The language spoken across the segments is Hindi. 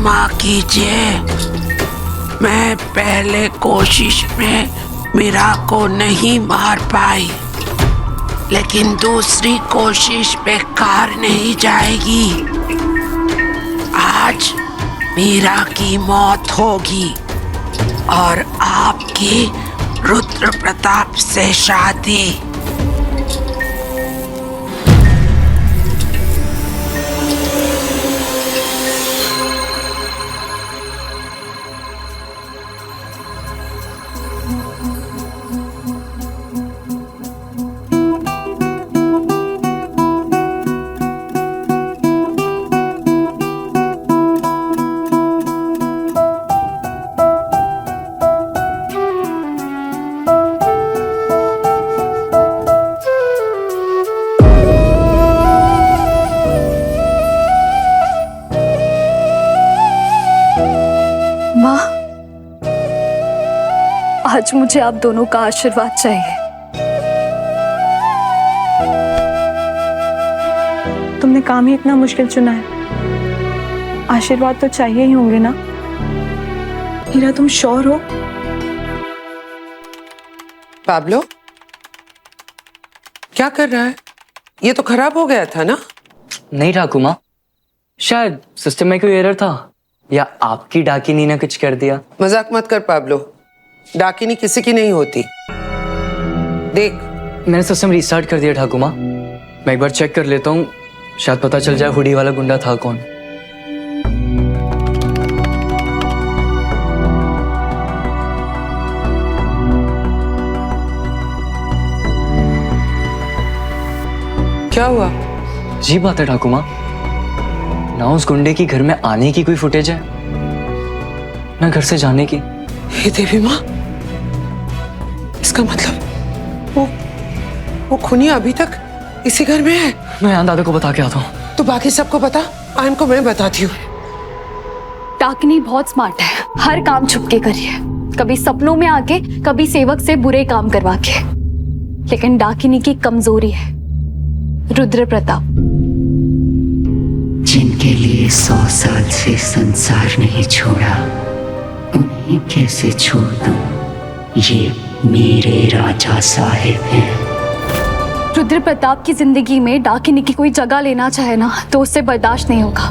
क्षमा कीजिए, मैं पहले कोशिश में मीरा को नहीं मार पाई, लेकिन दूसरी कोशिश बेकार नहीं जाएगी। आज मीरा की मौत होगी और आपकी रुद्र प्रताप से शादी। माँ, आज मुझे आप दोनों का आशीर्वाद चाहिए। तुमने काम ही इतना मुश्किल चुना है, आशीर्वाद तो चाहिए ही होंगे ना। हीरा, तुम श्योर हो? पाब्लो, क्या कर रहा है? ये तो खराब हो गया था ना? नहीं ठाकुर माँ, शायद सिस्टम में कोई एरर था या आपकी डाकिनी ने कुछ कर दिया। मजाक मत कर पाब्लो, डाकिनी किसी की नहीं होती। देख, मैंने सिस्टम रिस्टार्ट कर दिया ठाकुर माँ। मैं एक बार चेक कर लेता हूँ, शायद पता चल जाए हुडी वाला गुंडा था कौन। क्या हुआ? जी बात है ठाकुर माँ, ना उस गुंडे की घर में आने की कोई फुटेज है, ना घर से जाने की। हे देवी माँ, इसका मतलब वो खूनी अभी तक इसी घर में है। मैं यहाँ दादा को बता के आता हूँ। तो बाकी सबको बता, आयन को मैं बताती हूँ। डाकिनी बहुत स्मार्ट है, हर काम छुप के करिए, कभी सपनों में आके, कभी सेवक से बुरे काम करवा के। लेकिन डाकिनी की कमजोरी है रुद्र प्रताप। जिनके लिए 100 साल से संसार नहीं छोड़ा, उन्हें कैसे छोड़ दूं? ये मेरे राजा साहिब हैं। रुद्र प्रताप की जिंदगी में डाकिनी की कोई जगह लेना चाहे ना, तो उससे बर्दाश्त नहीं होगा।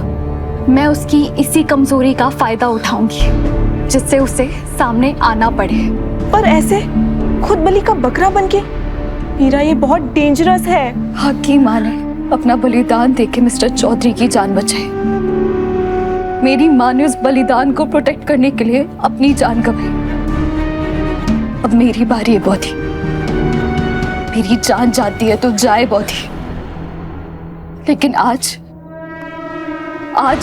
मैं उसकी इसी कमजोरी का फायदा उठाऊंगी, जिससे उसे सामने आना पड़े। पर ऐसे खुद बलि का बकरा बनके? हीरा, ये बहुत डेंजरस है। हक की माँ ने अपना बलिदान देके मिस्टर चौधरी की जान बचाई। मेरी माँ ने उस बलिदान को प्रोटेक्ट करने के लिए अपनी जान गंवाई। अब मेरी बारी है बौधी। मेरी जान जाती है तो जाए बौधी, लेकिन आज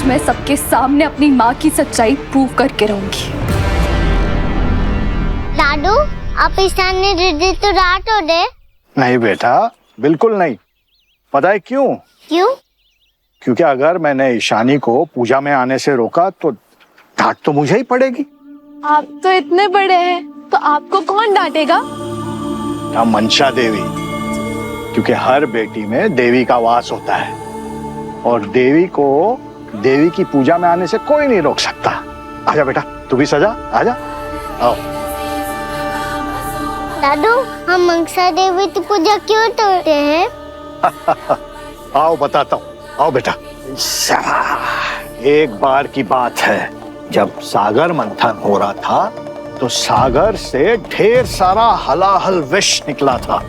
मैं सबके सामने अपनी माँ की सच्चाई प्रूव करके रहूंगी। लाडू, आप ईशान ने दीदी तो डांट हो दे। नहीं बेटा, बिल्कुल नहीं। पता है क्यों? क्यों? क्योंकि अगर मैंने ईशानी को पूजा में आने से रोका तो डांट तो मुझे ही पड़ेगी। आप तो इतने बड़े हैं, तो आपको कौन डांटेगा? क्या मंशा देवी, क्योंकि हर बेटी में देवी का वास होता है और देवी को देवी की पूजा में आने से कोई नहीं रोक सकता। आजा बेटा, तू भी सजा, आजा, आओ। दादू, हम मंसा देवी की पूजा क्यों करते हैं? आओ बताता हूँ, आओ बेटा। एक बार की बात है, जब सागर मंथन हो रहा था तो सागर से ढेर सारा हलाहल विष निकला था।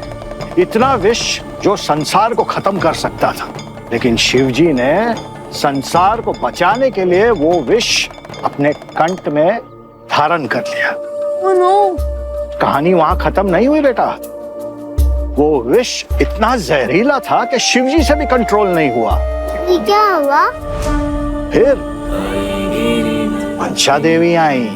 इतना विष जो संसार को खत्म कर सकता था, लेकिन शिवजी ने संसार को बचाने के लिए वो विष अपने कंठ में धारण कर लिया। Oh no! कहानी वहां खत्म नहीं हुई बेटा। वो विष इतना जहरीला था कि शिवजी से भी कंट्रोल नहीं हुआ। ये क्या हुआ? फिर मंशा देवी आई,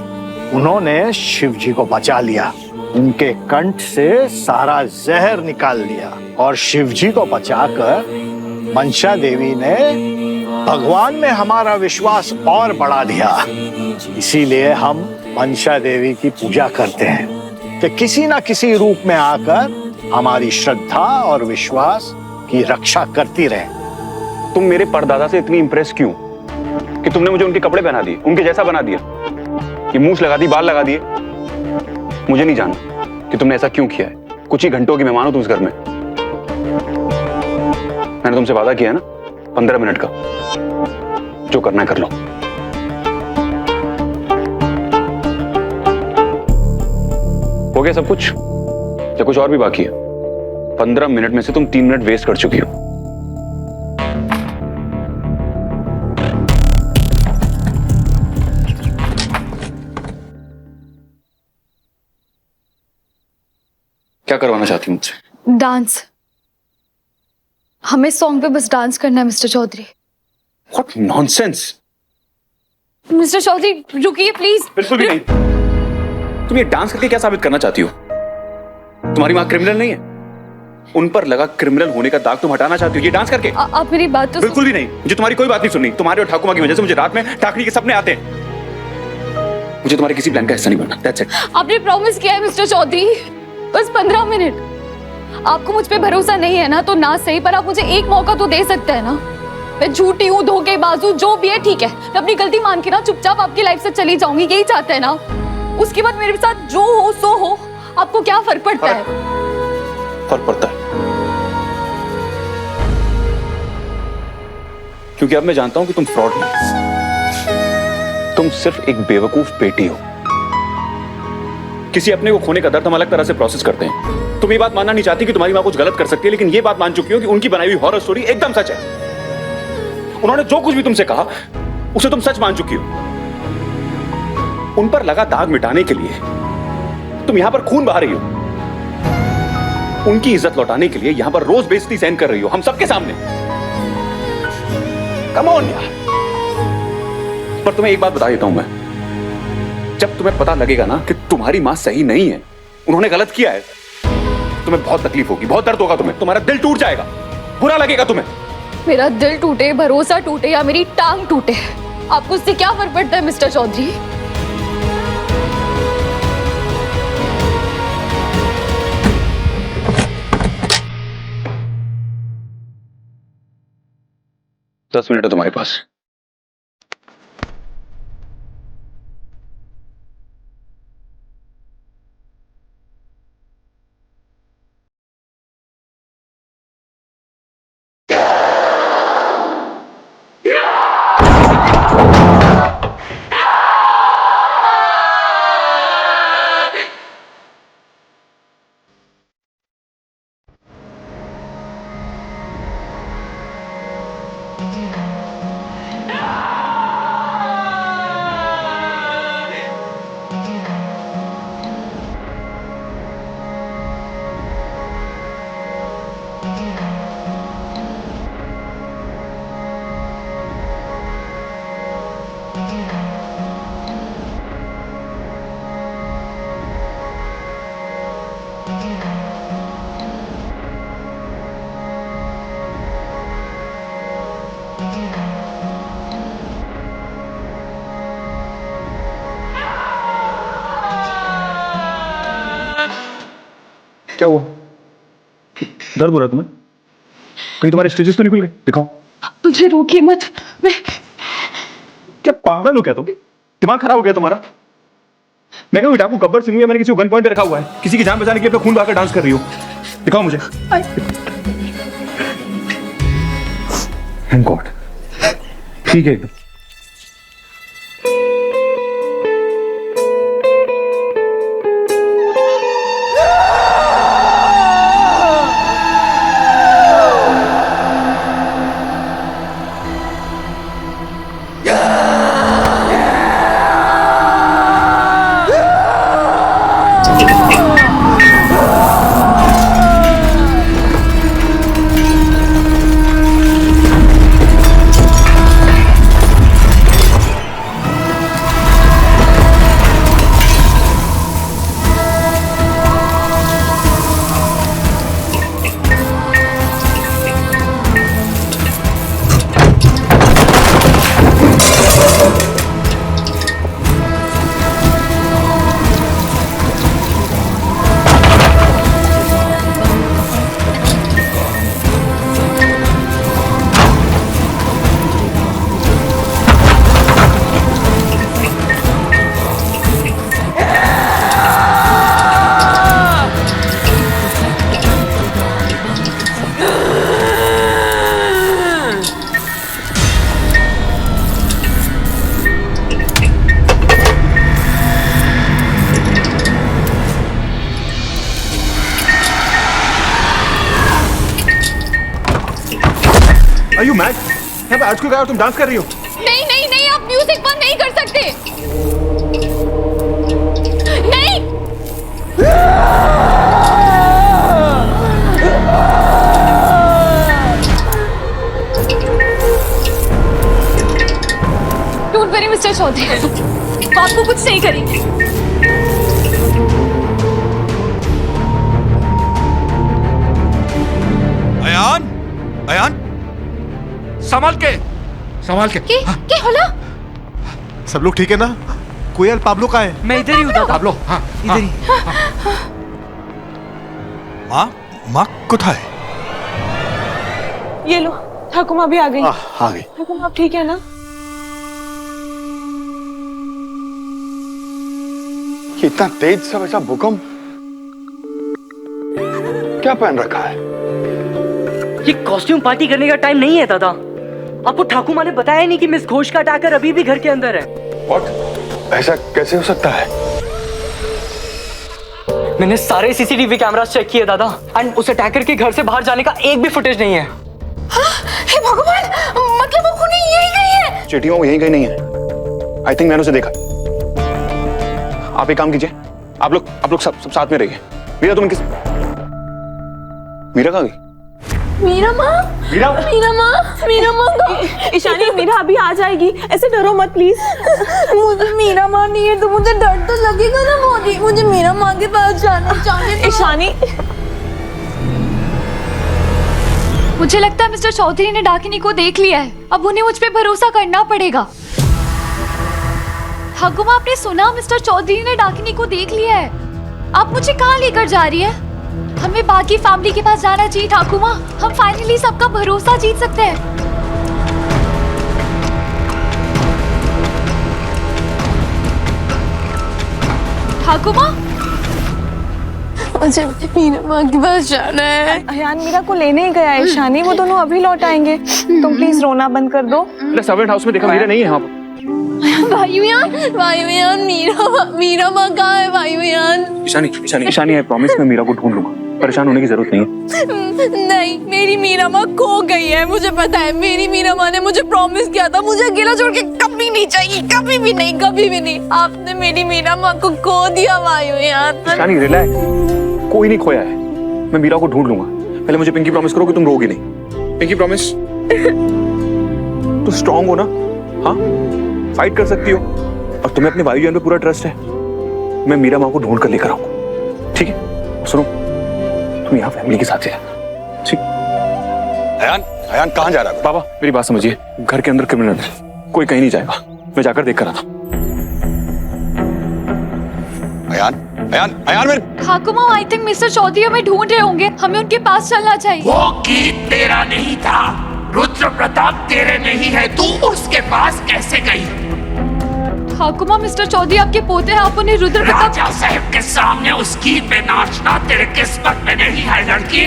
उन्होंने शिवजी को बचा लिया, उनके कंठ से सारा जहर निकाल लिया और शिवजी को बचाकर मंशा देवी ने भगवान में हमारा विश्वास और बढ़ा दिया। इसीलिए हम मंशा देवी की पूजा करते हैं कि किसी ना किसी रूप में आकर हमारी श्रद्धा और विश्वास की रक्षा करती रहे। तुम मेरे परदादा से इतनी इंप्रेस क्यों? कि तुमने मुझे उनके कपड़े पहना दिए, उनके जैसा बना दिया, ये मूंछ लगा दी, बाल लगा दिए। मुझे नहीं जानना कि तुमने ऐसा क्यों किया है। कुछ ही घंटों की मेहमान हो तुम इस घर में। मैंने तुमसे वादा किया है ना 15 मिनट का, जो करना है कर लो। हो गया सब कुछ या कुछ और भी बाकी है? 15 मिनट में से तुम 3 मिनट वेस्ट कर चुकी हो। क्या करवाना चाहती हूँ मुझसे? डांस। हमें सॉन्ग पे बस डांस करना है mister Chaudhary. What nonsense! Mister Chaudhary रुकिए प्लीज। बिल्कुल भी नहीं। तुम ये डांस करके क्या साबित करना चाहती हो? तुम्हारी माँ क्रिमिनल नहीं है? उन पर लगा क्रिमिनल होने का दाग तुम हटाना चाहती हो ये डांस करके? आप मेरी बात तो बिल्कुल भी नहीं। मुझे तुम्हारी कोई बात नहीं सुननी। तुम्हारे और ठाकुमा की वजह से मुझे रात में टाकरी के सपने आते हैं। मुझे तुम्हारे किसी प्लान का हिस्सा नहीं बनना। That's it. आपने प्रॉमिस किया है मिस्टर चौधरी, बस 15 मिनट। आपको मुझ पे भरोसा नहीं है ना तो ना सही, पर आप मुझे एक मौका तो दे सकते हैं ना। मैं झूठी हूँ, धोखेबाजू जो भी है ठीक है, मैं अपनी गलती मान के ना चुपचाप आपकी लाइफ से चली जाऊंगी, यही चाहते हैं ना। उसके बाद मेरे साथ जो हो सो हो, आपको क्या फर्क पड़ता है? फर्क पड़ता है क्योंकि अब मैं जानता हूं कि तुम फ्रॉड नहीं, तुम सिर्फ एक बेवकूफ बेटी हो। किसी अपने को खोने का दर्द हम अलग तरह से प्रोसेस करते हैं। तुम ये बात मानना नहीं चाहती कि तुम्हारी माँ कुछ गलत कर सकती है, लेकिन ये बात मान चुकी हो कि उनकी बनाई हुई हॉरर स्टोरी एकदम सच है। उन्होंने जो कुछ भी तुमसे कहा उसे तुम सच मान चुकी हो। उन पर लगा दाग मिटाने के लिए तुम यहां पर खून बहा रही हो। उनकी इज्जत लौटाने के लिए यहां पर रोज बेइज्जती सहन कर रही हो हम सबके सामने। कम ऑन यार। पर तुम्हें एक बात बता देता हूं मैं, जब तुम्हें पता लगेगा ना कि तुम्हारी मां सही नहीं है, उन्होंने गलत किया है, तुम्हें बहुत तकलीफ होगी, बहुत दर्द होगा, तुम्हारा दिल टूट जाएगा, बुरा लगेगा तुम्हें। मेरा दिल टूटे, भरोसा टूटे या मेरी टांग टूटे, आपको उससे क्या फर्क पड़ता है मिस्टर चौधरी? दस मिनट है तुम्हारे पास। क्या हुआ? दर्द हो रहा है तुम्हें? कहीं तुम्हारे स्टिचेस तो निकल गए? दिखाओ। मुझे रोकिए मत। मैं क्या पागल हो क्या तुम? दिमाग खराब हो गया तुम्हारा? मैं कहूँ डाकू गब्बर सिंह मैंने किसी को गन पॉइंट पे रखा हुआ है, किसी की जान बचाने के लिए अपना खून बहाकर डांस कर रही हो। दिखाओ मुझे। Thank God. ठीक है एकदम। मैच यहाँ पे आज को गया और तुम डांस कर रही हो? नहीं नहीं नहीं, आप म्यूजिक बंद नहीं कर सकते। नहीं। डोंट वरी मिस्टर चौधरी, आपको कुछ नहीं करेंगे। अयान, अयान, संभाल के, संभाल के। क्या होला? सब लोग ठीक है ना? कोयल पाब्लो कहाँ है? मैं इधर ही हूँ दादा। पाब्लो, हाँ, इधर ही। माँ, माँ कुठाए? ये लो, ठाकुमा भी आ गई। आ गई। ठाकुमा आप ठीक है ना? इतना तेज सा वैसा भूकंप क्या पहन रखा है? ये कॉस्ट्यूम पार्टी करने का टाइम नहीं है दादा। आपको ठाकुमा ने बताया नहीं कि मिस घोष का अटैकर अभी भी घर के अंदर है। What? ऐसा कैसे हो सकता है? मैंने सारे सीसीटीवी कैमरास चेक किए दादा, एंड उस अटैकर के घर से बाहर जाने का एक भी फुटेज नहीं है। हे भगवान, मतलब वो खूनी यही गई है? चिट्ठियों वो यहीं कहीं नहीं है। आई थिंक मैंने उसे देखा। आप एक काम कीजिए, आप लोग सब साथ में रहिए। मीरा तुम किस मीरा कहाँ गई? मीरा माँ, मीरा मीरा माँ ईशानी, मीरा अभी आ जाएगी, ऐसे डरो मत प्लीज। मुझे मीरा माँ नहीं है तो मुझे डर तो लगेगा ना बहुत। मुझे मीरा माँ के पास जाना चाहिए। ईशानी, मुझे लगता है मिस्टर चौधरी ने डाकिनी को देख लिया है। अब उन्हें मुझ पे भरोसा करना पड़ेगा। ठाकुमा, आपने सुना? मिस्टर चौधरी ने डाकिनी को देख लिया है। आप मुझे कहाँ लेकर जा रही है? हमें बाकी फैमिली के पास जाना चाहिए ठाकुमा। हम फाइनली सबका भरोसा जीत सकते हैं। ठाकुमा, मुझे मीरा माँ के पास जाना है। अयान मीरा को लेने ही गया है ईशानी, वो दोनों अभी लौट आएंगे। तुम प्लीज रोना बंद कर दो। सर्वेंट हाउस में देखा, मीरा नहीं है यहाँ पर। भाईयान, मीरा माँ कहाँ है भाईयान? ईशानी है, प्रॉमिस मैं मीरा को ढूंढ लूंगा। परेशान होने की जरूरत नहीं है। नहीं, मेरी मीरा माँ खो गई है, मुझे पता है। मेरी मीरा माँ ने मुझे प्रॉमिस किया था, मुझे अकेला छोड़ के कभी नहीं चाहिए, कभी भी नहीं, कभी भी नहीं। आपने मेरी मीरा माँ को खो दिया भाईयान। ईशानी रिलैक्स, कोई नहीं खोया है। मैं मीरा को ढूंढ लूंगा। पहले मुझे पिंकी प्रॉमिस करो कि तुम रोगी नहीं। Pinky promise. तो स्ट्रांग हो ना? हाँ, फाइट कर सकती हो। और तुम्हें अपने वायुयान पे पूरा ट्रस्ट है। मैं मीरा माँ को ढूंढ कर लेकर आऊंगा, ठीक है? सुनो, तुम यहाँ फैमिली के साथ ही रह, ठीक? अयान कहाँ जा रहा है? बाबा मेरी बात समझिए, घर के अंदर क्रिमिनल है, कोई कहीं नहीं जाएगा। मैं जाकर देख कर आता हूँ। अयान मेरे ठाकुमा, आई थिंक मिस्टर चौधरी हमें ढूंढ रहे होंगे। हमें उनके पास चलना चाहिए। वो गीत तेरा नहीं था, रुद्र प्रताप तेरे नहीं है, तू उसके पास कैसे गई? ठाकुमा, मिस्टर चौधरी आपके पोते हैं, आप उन्हें रुद्र प्रताप। राजा साहब के सामने उस गीत पे नाचना तेरे किस्मत में नहीं है लड़की।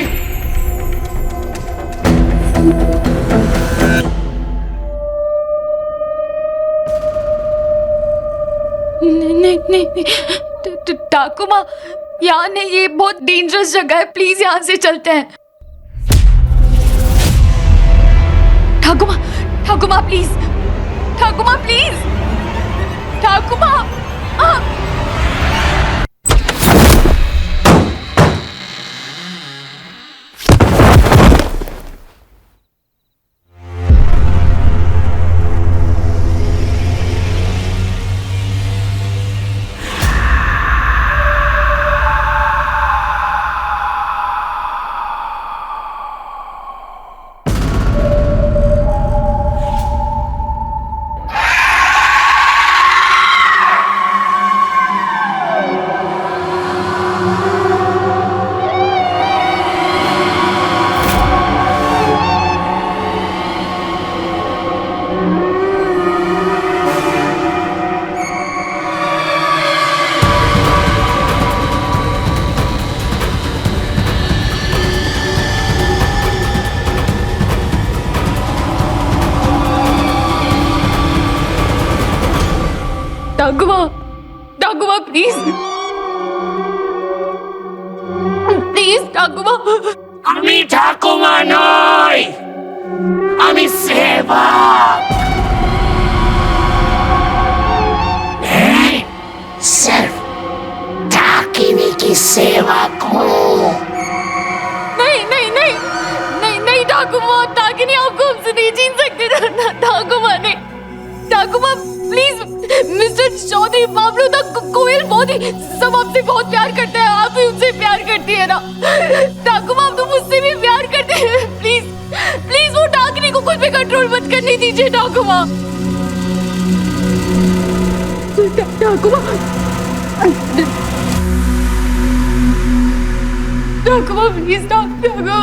नहीं, ठाकुमा, यहाँ नहीं, ये बहुत डेंजरस जगह है। प्लीज यहाँ से चलते हैं। ठाकुमा प्लीज, ठाकुमा प्लीज, ठाकुमा। ठाकुमा प्लीज, प्लीज ठाकुमा। আমি ঠাকুমা নই, আমি सेवक मैं सिर्फ डाकिनी की सेवक हूँ। नहीं नहीं नहीं नहीं नहीं ठाकुमा, डाकिनी आपको हमसे नहीं छीन सकते। ठाकुमा नहीं, ठाकुमा प्लीज। मिस्टर चौधरी, बाबलू तक, कोयल, मोदी सब आपसे बहुत प्यार करते हैं, आप भी उनसे प्यार करती है ना। ठाकुमा आप तो मुझसे भी प्यार करते हैं। प्लीज प्लीज वो डाकिनी को कुछ भी कंट्रोल मत करने दीजिए ठाकुमा। ठाकुमा ठाकुमा प्लीज ठाकुमा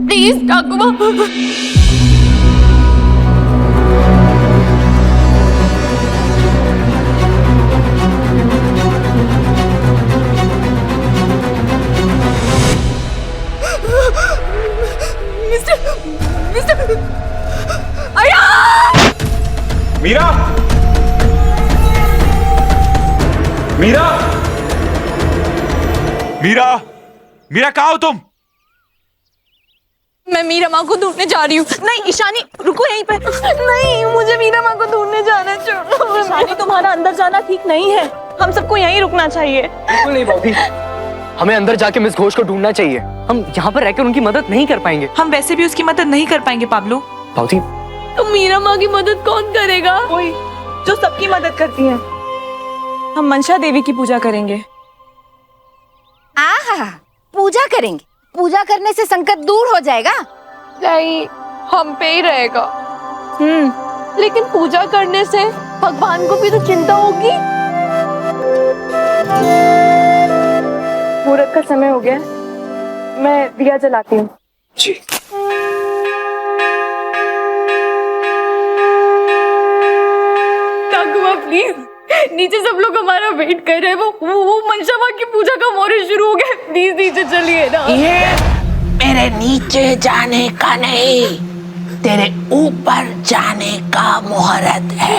प्लीज ठाकुमा। मिस्टर मीरा, मीरा, मीरा, मीरा कहाँ हो तुम? मैं मीरा माँ को ढूंढने जा रही हूँ। नहीं ईशानी, रुको यहीं पे। नहीं, मुझे मीरा माँ को ढूंढने जाना छोड़ो। ईशानी, तुम्हारा अंदर जाना ठीक नहीं है, हम सबको यहीं रुकना चाहिए। बिल्कुल नहीं भाभी, हमें अंदर जाके मिस घोष को ढूंढना चाहिए। हम यहाँ पर रहकर उनकी मदद नहीं कर पाएंगे। हम वैसे भी उसकी मदद नहीं कर पाएंगे पाब्लो। भाभी, तो मीरा माँ की मदद कौन करेगा? कोई जो सबकी मदद करती है। हम मनसा देवी की पूजा करेंगे। आहा, पूजा करेंगे? पूजा करने से संकट दूर हो जाएगा? नहीं, हम पे ही रहेगा। लेकिन पूजा करने से भगवान को भी तो चिंता होगी। मुहूर्त का समय हो गया, मैं दिया जलाती हूँ। जी। ठाकुमा प्लीज, नीचे सब लोग हमारा वेट कर रहे हैं। वो मनसा माँ की पूजा का मुहूर्त शुरू हो गया। प्लीज नीचे चलिए ना। ये मेरे नीचे जाने का नहीं, तेरे ऊपर जाने का मुहूर्त है।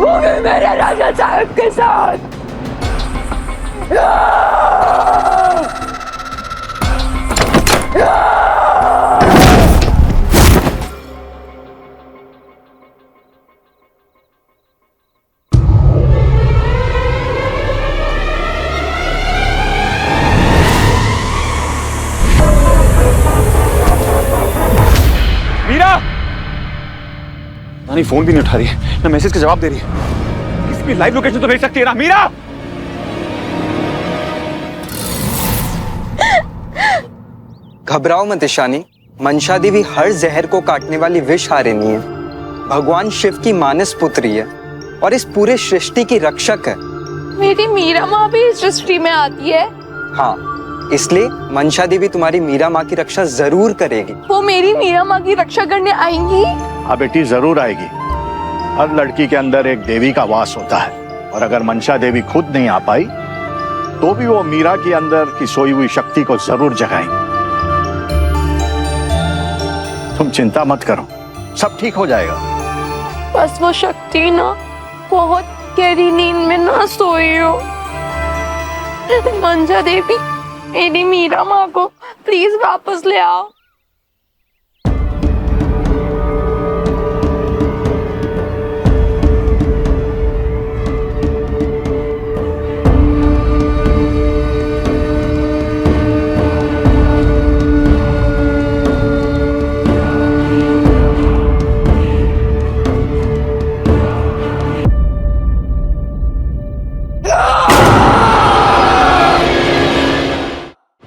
वो भी मेरे राजा साहब के साथ। नहीं, फोन भी नहीं उठा रही है, ना मैसेज का जवाब दे रही है। किसी भी लाइव लोकेशन तो भेज सकती है ना मीरा। घबराओ मत ईशानी, मनसा देवी हर जहर को काटने वाली विषहारिणी है। भगवान शिव की मानस पुत्री है और इस पूरे सृष्टि की रक्षक है। मेरी मीरा माँ भी इस सृष्टि में आती है। हाँ, इसलिए मनसा देवी तुम्हारी मीरा माँ की रक्षा जरूर करेगी। वो मेरी मीरा माँ की रक्षा करने आएंगी? हाँ बेटी, जरूर आएगी। हर लड़की के अंदर एक देवी का वास होता है, और अगर मनसा देवी खुद नहीं आ पाई तो भी वो मीरा के अंदर की सोई हुई शक्ति को जरूर जगाएंगी। तुम चिंता मत करो, सब ठीक हो जाएगा। बस वो शक्ति ना बहुत गहरी नींद में ना सोई हो। मंजा देवी, मेरी मीरा माँ को प्लीज वापस ले आओ।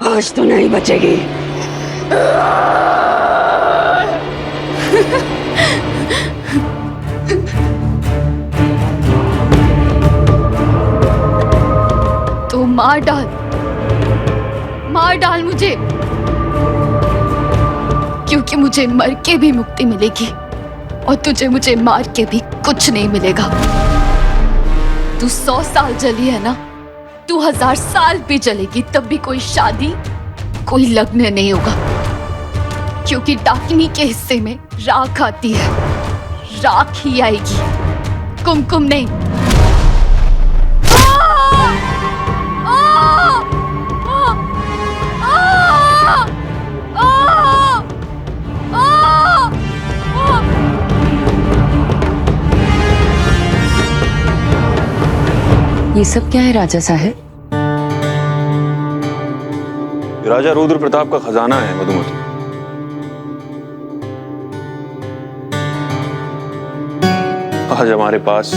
आज तो नहीं बचेगी। तो मार डाल मुझे, क्योंकि मुझे मर के भी मुक्ति मिलेगी और तुझे मुझे मार के भी कुछ नहीं मिलेगा। तू 100 साल जली है ना, तू 1000 साल भी जलेगी तब भी कोई शादी, कोई लग्न नहीं होगा, क्योंकि डाकिनी के हिस्से में राख आती है, राख ही आएगी, कुमकुम नहीं। ये सब क्या है राजा साहब? राजा रुद्र प्रताप का खजाना है मधुमती। आज हमारे पास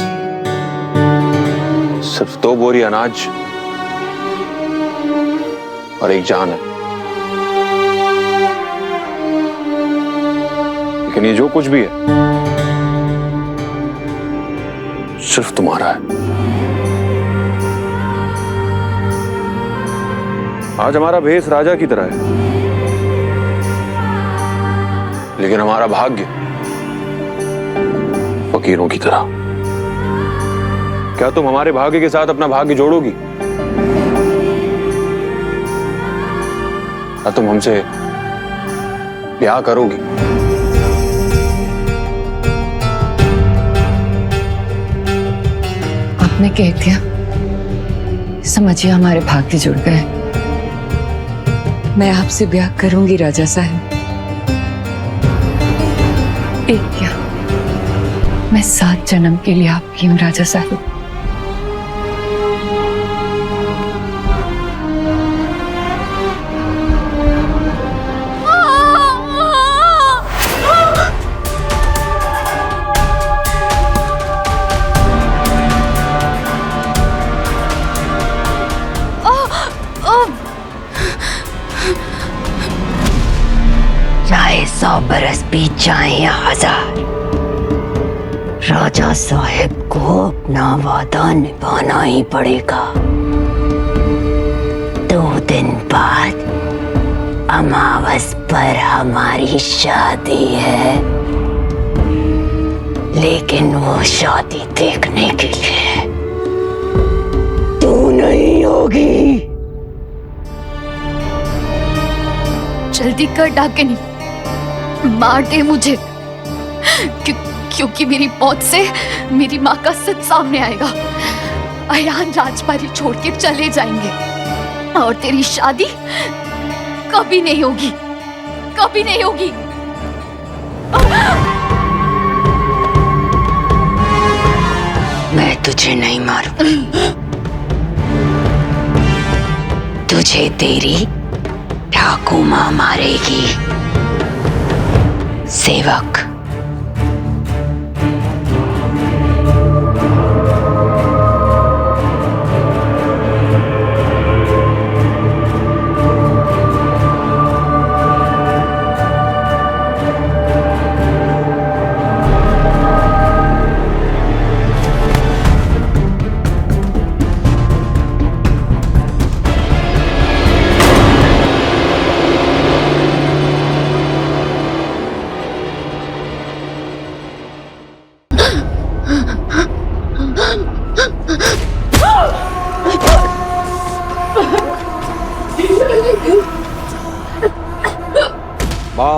सिर्फ 2 बोरी अनाज और एक जान है, लेकिन ये जो कुछ भी है सिर्फ तुम्हारा है। आज हमारा भेष राजा की तरह है, लेकिन हमारा भाग्य फकीरों की तरह। क्या तुम हमारे भाग्य के साथ अपना भाग्य जोड़ोगी? क्या तुम हमसे ब्याह करोगी? आपने कह दिया, समझिए हमारे भाग्य जुड़ गए। मैं आपसे ब्याह करूंगी राजा साहब। एक क्या, मैं 7 जन्म के लिए आपकी हूँ राजा साहब। चाहे 100 बरस बीत जाए या 1000, राजा साहब को अपना वादा निभाना ही पड़ेगा। 2 दिन बाद अमावस पर हमारी शादी है, लेकिन वो शादी देखने के लिए तू नहीं होगी। जल्दी कर डाकिनी, मार दे मुझे, क्योंकि मेरी मौत से मेरी माँ का सच सामने आएगा। अयान राजपारी छोड़ के चले जाएंगे और तेरी शादी कभी नहीं होगी, कभी नहीं होगी। मैं तुझे नहीं मारूंगी, तुझे तेरी ठाकू माँ मारेगी। सेवक,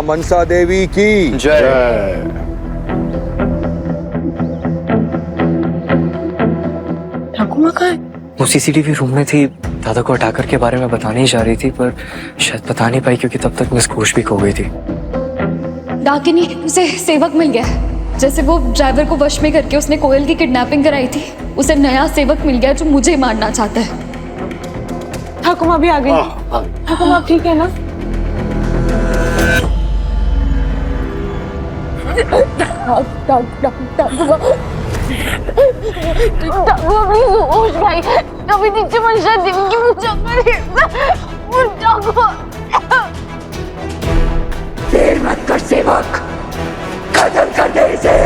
मनसा देवी की जय। ठाकुमा कहाँ है? वो सीसीटीवी रूम में थी, दादा को अटैकर के बारे में बताने ही जा रही थी, पर शायद बता नहीं पाई क्योंकि तब तक मिस होश भी खो गई थी। डाकिनी, उसे सेवक मिल गया है। जैसे वो ड्राइवर को वश में करके उसने कोयल की किडनैपिंग कराई थी, उसे नया सेवक मिल गया जो मुझे मारना चाहता है। ठाकुमा भी आ गई। ठाकुमा आप ठीक है ना? कभी नीचे मनसा देवी की पूजा करे। देर मत कर सेवक, खत्म कर दे इसे।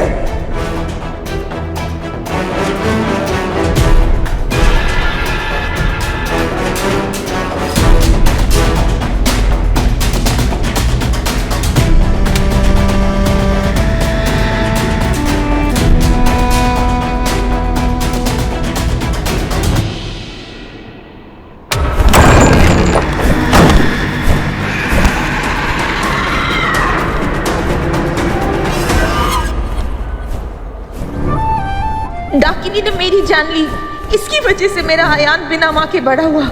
डाकिनी ने मेरी जान ली, इसकी वजह से मेरा आयान बिना माँ के बड़ा हुआ।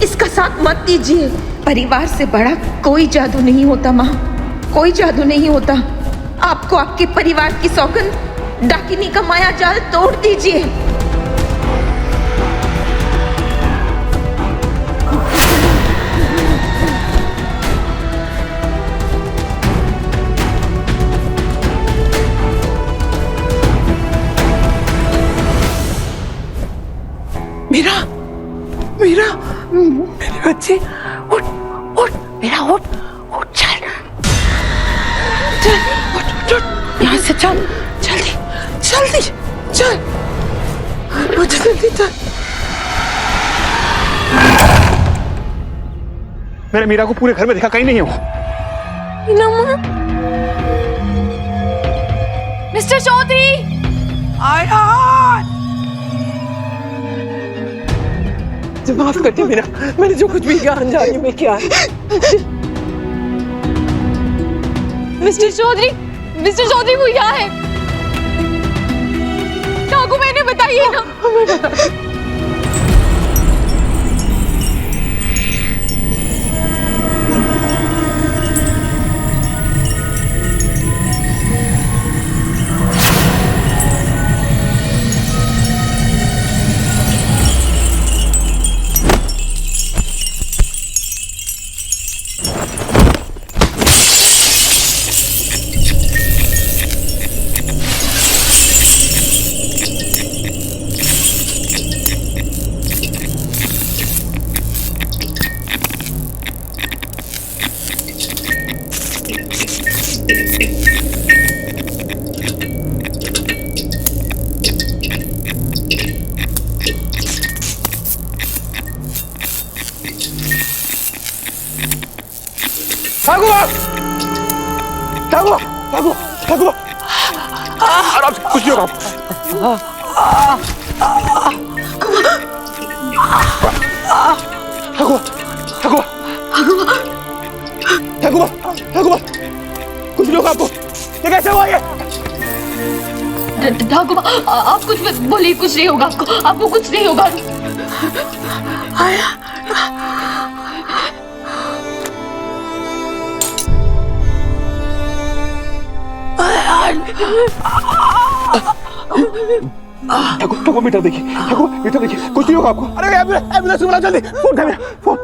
इसका साथ मत दीजिए। परिवार से बड़ा कोई जादू नहीं होता माँ, कोई जादू नहीं होता। आपको आपके परिवार की सौगंध, डाकिनी का माया जाल तोड़ दीजिए। मीरा, मीरा, मेरे बच्चे, उठ, उठ, मीरा उठ, उठ, चल, चल, उठ, उठ, उठ, यहाँ से चल, जल्दी, जल्दी, चल, उठ, जल्दी चल। मैंने मीरा को पूरे घर में देखा, कहीं नहीं हो। मिस्टर चौधरी, आयान, माफ करते मीरा, मैंने जो कुछ भी किया अनजाने में किया है। मिस्टर चौधरी वो यहाँ है। ठाकुर, मैंने बताइए ना। हमें बता। आराम से, कुछ नहीं होगा। कुछ नहीं होगा आपको। ये कैसे हुआ ये? ठाकुर, आप कुछ मत बोलिए, कुछ नहीं होगा आपको, आपको कुछ नहीं होगा। ठाकुर मीटर देखिए, ठाकुर मीटर देखिए, कुछ नहीं होगा आपको। अरे एम्बुलेंस बुलाओ जल्दी, फोन कर मेरा, फोन।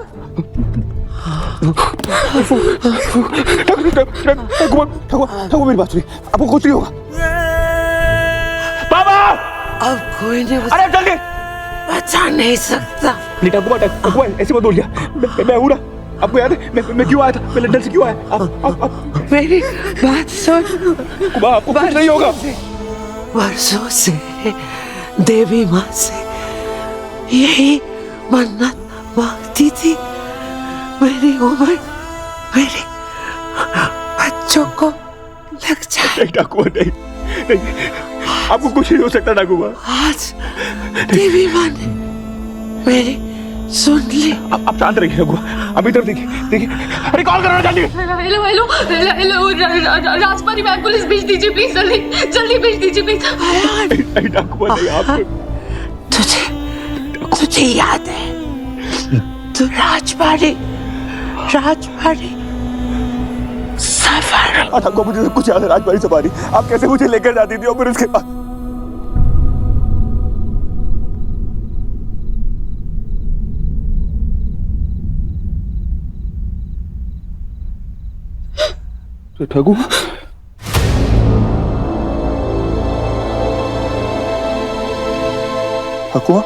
ठाकुर मेरी बात सुनिए, आपको कुछ नहीं होगा। बाबा, अब कोई नहीं अरे जल्दी, बचा नहीं सकता। नहीं ठाकुर ऐसे मत बोलिए, मैं हूँ ना। आपको याद है मैं क्यों आया था, मैं लंदन से क्यों आया? आप मेरी बात सुन, आपको कुछ नहीं होगा। वर्षों से देवी माँ से यही मन्नत मांगती थी, मेरी उम्र मेरे बच्चों को लग जाए। डाकुआ नहीं, आपको कुछ नहीं हो सकता डाकुआ। आज देवी माँ ने मेरी सुन ले। आप शांत रहिए रघु, अब इधर देखिए देखिए, अरे कॉल करो जल्दी। हेलो हेलो हेलो राजपारी में एम्बुलेंस भेज दीजिए प्लीज, जल्दी जल्दी भेज दीजिए प्लीज। तुझे याद है तू राजपारी सफर। आपको मुझे कुछ याद है राजपारी सफारी, आप कैसे मुझे लेकर जाती थी और फिर उसके बाद ठगू हकुआ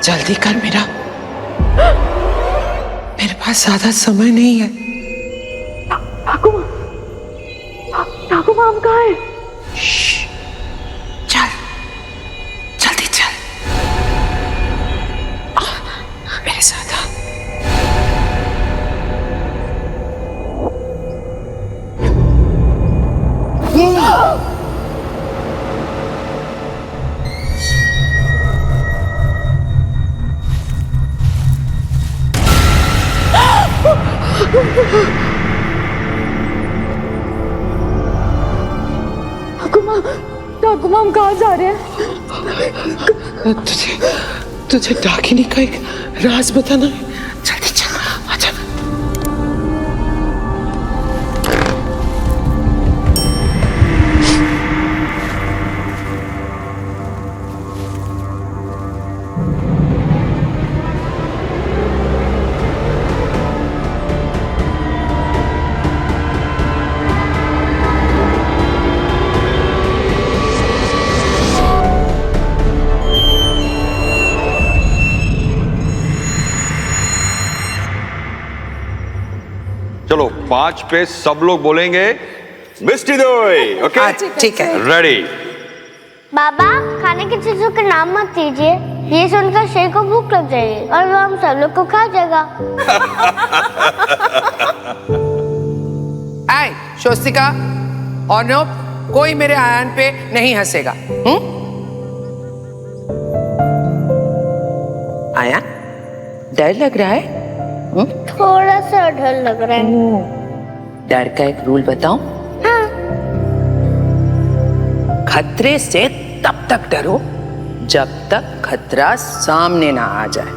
जल्दी कर मेरे पास ज्यादा समय नहीं है। ठाकुर माम कहाँ है? चल जल्दी चल मेरे साथ आ। ठाकुर माम कहाँ जा रहे हैं? तुझे डाकिनी का एक राज बताना है। जल्दी चल आजा। चलो 5 पे सब लोग बोलेंगे मिष्टी दोई। ओके ठीक है। रेडी। बाबा खाने की चीजों के नाम मत दीजिए, ये सुनकर शेर को भूख लग जाएगी और वो हम सब लोग को खा जाएगा। आए स्वस्तिका और नोप, कोई मेरे आयान पे नहीं हंसेगा। आया डर लग रहा है? थोड़ा सा डर लग रहा है। डर का एक रूल बताऊं? हाँ। खतरे से तब तक डरो जब तक खतरा सामने ना आ जाए।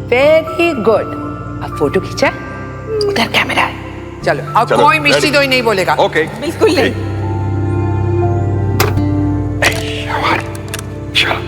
Very good. अब फोटो खींचा, उधर कैमरा है। चलो अब चलो, कोई मिष्टी दोई नहीं बोलेगा। ओके बिल्कुल नहीं। चलो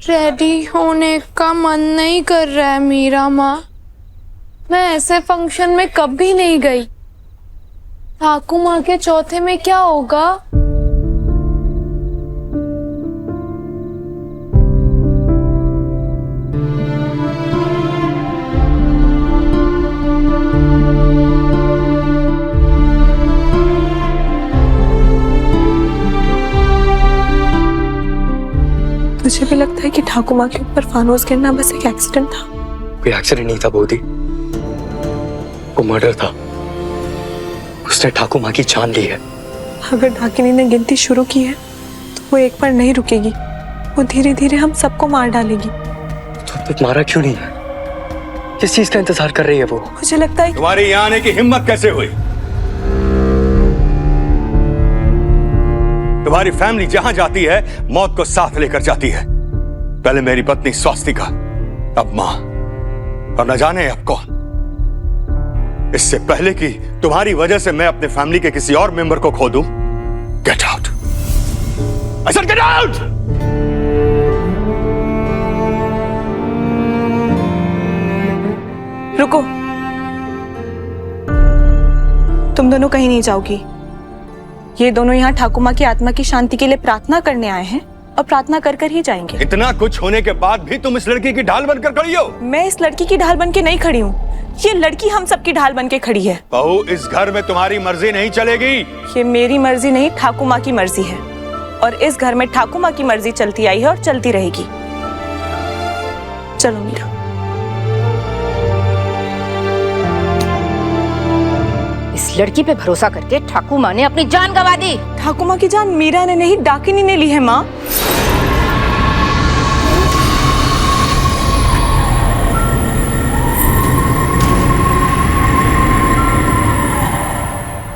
रेडी होने का मन नहीं कर रहा है मीरा माँ। मैं ऐसे फंक्शन में कभी नहीं गई। ठाकुर माँ के चौथे में क्या होगा? कि ठाकुर माँ के ऊपर फानूस गिरना बस एक एक्सीडेंट था। कोई एक्सीडेंट नहीं था बोधी, वो मर्डर था। उसने ठाकुर माँ की जान ली है। अगर डाकिनी ने गिनती शुरू की है तो वो एक बार नहीं रुकेगी, वो धीरे धीरे हम सबको मार डालेगी। तो मारा क्यों नहीं है? किस चीज का इंतजार कर रही है वो? मुझे लगता है तुम्हारी यहाँ आने की हिम्मत कैसे हुई? तुम्हारी फैमिली जहां जाती है मौत को साथ लेकर जाती है। पहले मेरी पत्नी स्वास्तिका, अब मां, और न जाने अब कौन। इससे पहले कि तुम्हारी वजह से मैं अपने फैमिली के किसी और मेंबर को खो दूं, get out. I said get out. रुको, तुम दोनों कहीं नहीं जाओगी। ये दोनों यहाँ ठाकुर माँ की आत्मा की शांति के लिए प्रार्थना करने आए हैं और प्रार्थना कर कर ही जाएंगे। इतना कुछ होने के बाद भी तुम इस लड़की की ढाल बनकर खड़ी हो? मैं इस लड़की की ढाल बन के नहीं खड़ी हूँ, ये लड़की हम सबकी ढाल बन के खड़ी है। बहू, इस घर में तुम्हारी मर्जी नहीं चलेगी। ये मेरी मर्जी नहीं, ठाकुर माँ की मर्जी है, और इस घर में ठाकुर माँ की मर्जी चलती आई है और चलती रहेगी। चलो मीरा। इस लड़की पे भरोसा करके ठाकुर माँ ने अपनी जान गंवा दी। ठाकुर माँ की जान मीरा ने नहीं, डाकिनी ने ली है माँ।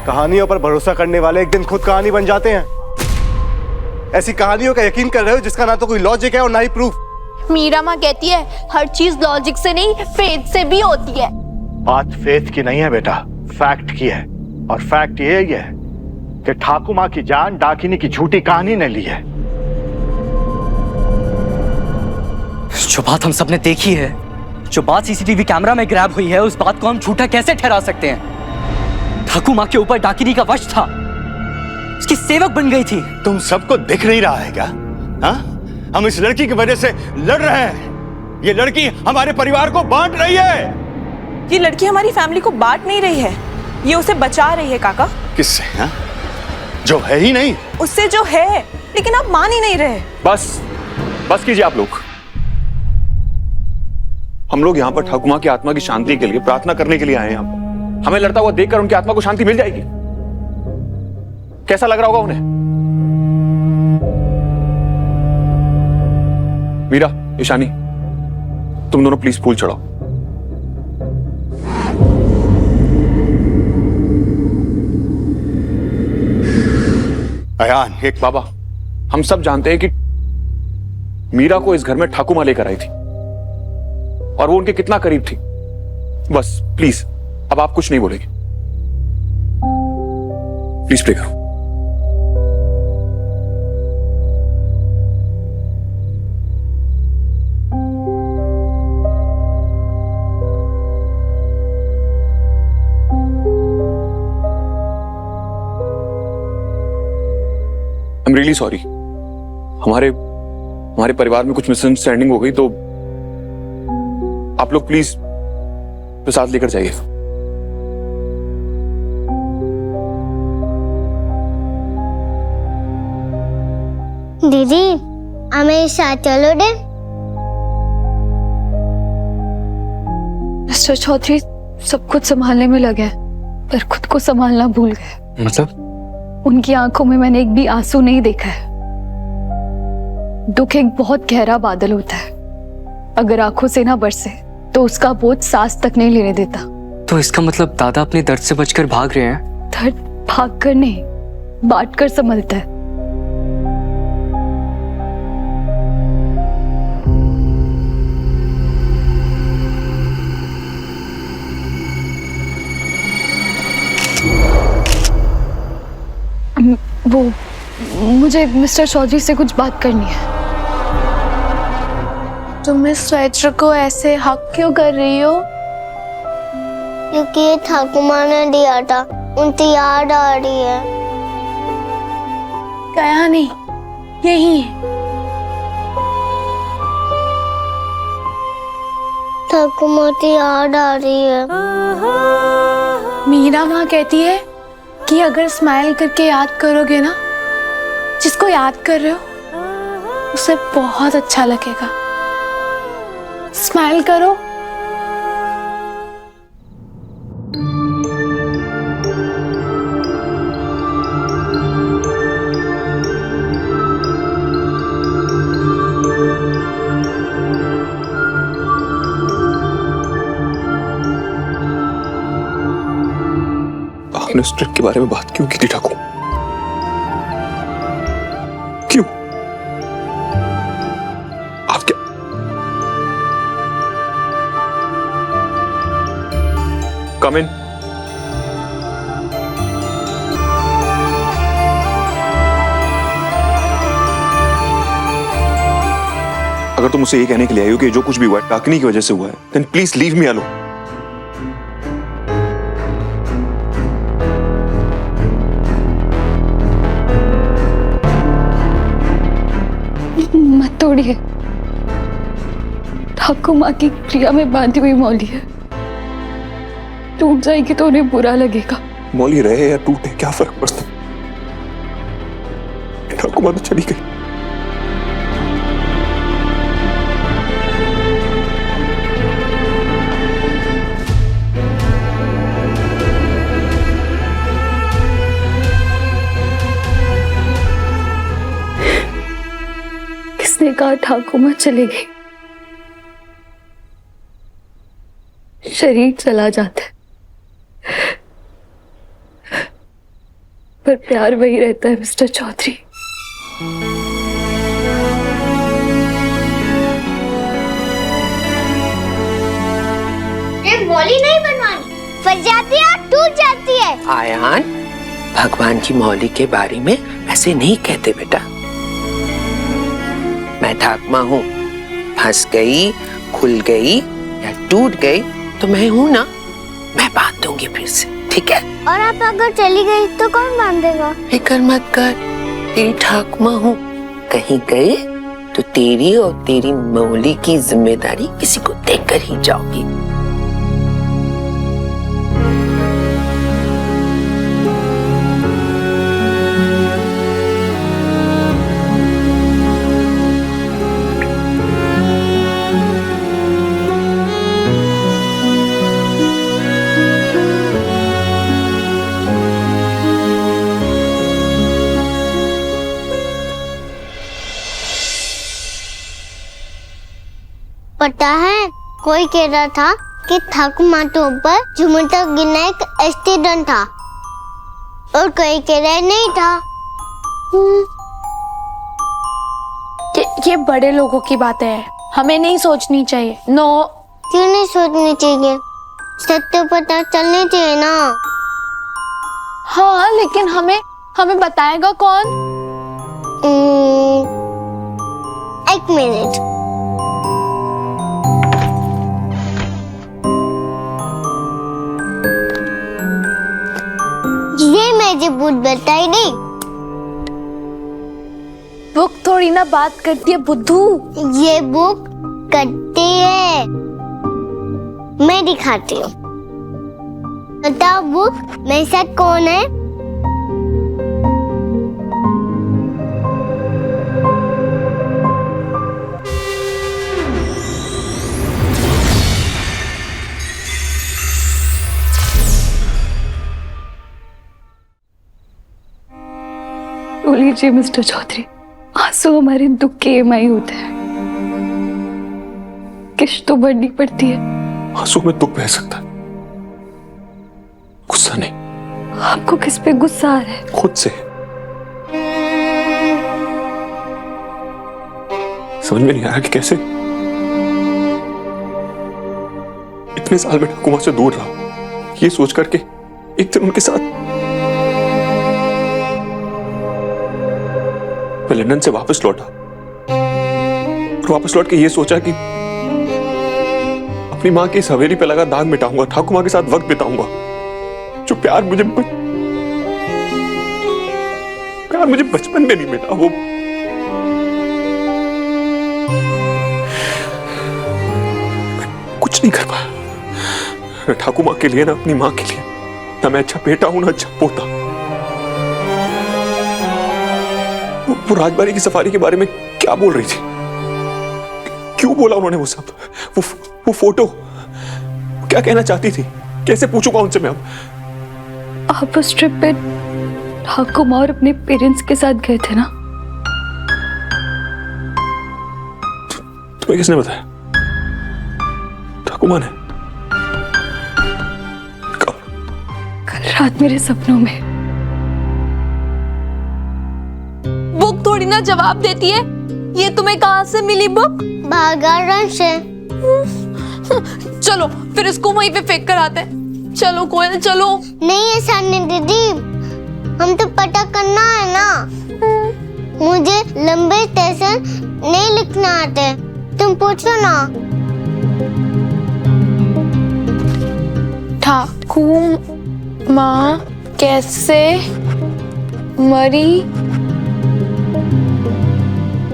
कहानियों पर भरोसा करने वाले एक दिन खुद कहानी बन जाते हैं। ऐसी कहानियों का यकीन कर रहे हो जिसका ना तो कोई लॉजिक है और ना ही प्रूफ। मीरा माँ कहती है हर चीज लॉजिक से नहीं फेथ से भी होती है। बात फेथ की नहीं है बेटा, फैक्ट की है। और फैक्ट ये है कि ठाकुर माँ की जान डाकिनी की झूठी कहानी ने ली है। जो बात हम सबने देखी है, जो बात सीसीटीवी कैमरा में ग्रैब हुई है, उस बात को हम झूठा कैसे ठहरा सकते हैं? ठाकुर माँ के ऊपर डाकिनी का वश था, उसकी सेवक बन गई थी। तुम सबको दिख नहीं रहा है क्या? हाँ? हम इस लड़की की वजह से लड़ रहे हैं। ये लड़की हमारे परिवार को बांट रही है। ये लड़की हमारी फैमिली को बांट नहीं रही है, ये उसे बचा रही है। काका, किससे? हाँ? जो है ही नहीं। उससे जो है, लेकिन आप मान ही नहीं रहे। बस कीजिए आप लोग। हम लोग यहाँ पर ठाकुर माँ की आत्मा की शांति के लिए प्रार्थना करने के लिए आए हैं। हमें लड़ता हुआ देखकर उनकी आत्मा को शांति मिल जाएगी। कैसा लग रहा होगा उन्हें? मीरा, ईशानी, तुम दोनों प्लीज फूल चढ़ाओ। अयान, एक बाबा, हम सब जानते हैं कि मीरा को इस घर में ठाकुर माँ लेकर आई थी और वो उनके कितना करीब थी। बस प्लीज, अब आप कुछ नहीं बोलेंगे। प्लीज प्रे करो। I am really sorry. हमारे परिवार में कुछ मिसअंडरस्टैंडिंग हो गई, तो आप लोग प्लीज प्रसाद लेकर जाइए। दीदी, हमें साथ चलो दे। मिस्टर चौधरी सब कुछ संभालने में लगे हैं, पर खुद को संभालना भूल गए। मतलब? उनकी आंखों में मैंने एक भी आंसू नहीं देखा है। दुख एक बहुत गहरा बादल होता है, अगर आंखों से ना बरसे तो उसका बोझ सांस तक नहीं लेने देता। तो इसका मतलब दादा अपने दर्द से बचकर भाग रहे हैं? दर्द भाग कर नहीं, बांट कर संभलता है। वो मुझे मिस्टर चौधरी से कुछ बात करनी है। तुम इस स्वेटर को ऐसे हक क्यों कर रही हो? क्योंकि ये ठाकुर माँ ने दिया था, उनकी याद आ रही है। गया नहीं, यही ठाकुर माँ की याद आ रही है। मीरा माँ कहती है कि अगर स्माइल करके याद करोगे ना, जिसको याद कर रहे हो उसे बहुत अच्छा लगेगा। स्माइल करो। आपने उस ट्रिप के बारे में बात क्यों की थी ठाकुर? क्यों? आप क्या कम इन। अगर तुम मुझसे ये कहने के लिए आई हो कि जो कुछ भी हुआ है डाकिनी की वजह से हुआ है, then please leave me alone. मत तोड़िए। ठाकुर माँ की क्रिया में बांधी हुई मौली है, टूट जाएगी तो उन्हें बुरा लगेगा। मौली रहे या टूटे क्या फर्क पड़ता? ठाकुर माँ तो चली गई। किसने कहा ठाकुर माँ चली गई? शरीर चला जाता है पर प्यार वही रहता है मिस्टर चौधरी। ये मौली नहीं बनवानी, फट जाती है और टूट जाती है। आयान, भगवान की मौली के बारे में ऐसे नहीं कहते बेटा। मैं ठाकुमा हूँ, फंस गई, खुल गई या टूट गई तो मैं हूँ ना, मैं बांध दूंगी फिर से, ठीक है? और आप अगर चली गई तो कौन बांधेगा? फिक्र मत कर, तेरी ठाकुमा हूँ। कहीं गए तो तेरी और तेरी मौली की जिम्मेदारी किसी को देकर ही जाओगी। पता है, कोई कह रहा था कि ठाकुर माँ के ऊपर झुमटा गिरना एक एक्सीडेंट था और कोई कह रहा नहीं था। ये बड़े लोगों की बातें हैं, हमें नहीं सोचनी चाहिए। नो। क्यों नहीं सोचनी चाहिए? सत्य पता चलनी चाहिए ना। हाँ, लेकिन हमें बताएगा कौन? एक मिनट। ये मुझे बुक बताई नहीं। बुक थोड़ी ना बात करती है बुद्धू। ये बुक करती है, मैं दिखाती हूँ। बताओ बुक, मेरे साथ कौन है? रो लीजिए मिस्टर चौधरी, आंसू हमारे दुख के EMI होते हैं, किश्त तो भरनी पड़ती है। आंसू में दुख बह सकता है, गुस्सा नहीं। आपको किस पे गुस्सा आ रहा है? खुद से। समझ में नहीं आ रहा कि कैसे इतने साल में ठाकुमा से दूर रहा, ये सोच करके एक दिन उनके साथ मैं लंदन से वापस लौटा और वापस लौट के ये सोचा कि अपनी माँ की इस हवेली पे लगा दाग मिटाऊंगा, ठाकुमा के साथ वक्त बिताऊंगा। जो प्यार मुझे बचपन में नहीं मिला, वो कुछ नहीं कर पाया, न ठाकुमा के लिए, न अपनी माँ के लिए, न मैं अच्छा बेटा हूं, न अच्छा पोता। वो राजबाड़ी की सफारी के बारे में क्या क्या बोल रही थी? क्यों बोला उन्होंने वो सब? वो फोटो क्या कहना चाहती थी? कैसे पूछूंगा उनसे मैं अब? आप उस ट्रिप पे ठाकुर माँ और अपने पेरेंट्स के साथ गए थे ना? तुम्हें किसने बताया? ठाकुर माँ ने? कल रात मेरे सपनों में। बुक थोड़ी ना जवाब देती है। ये तुम्हें कहाँ से मिली बुक? बागान से। चलो फिर इसको वहीं पे फेंक कर आते हैं। चलो कोयल चलो। नहीं ऐसा नहीं दीदी, हम तो पता करना है ना। मुझे लंबे स्टेशन नहीं लिखना आते, तुम पूछो ना। ठाकुर माँ कैसे मरी?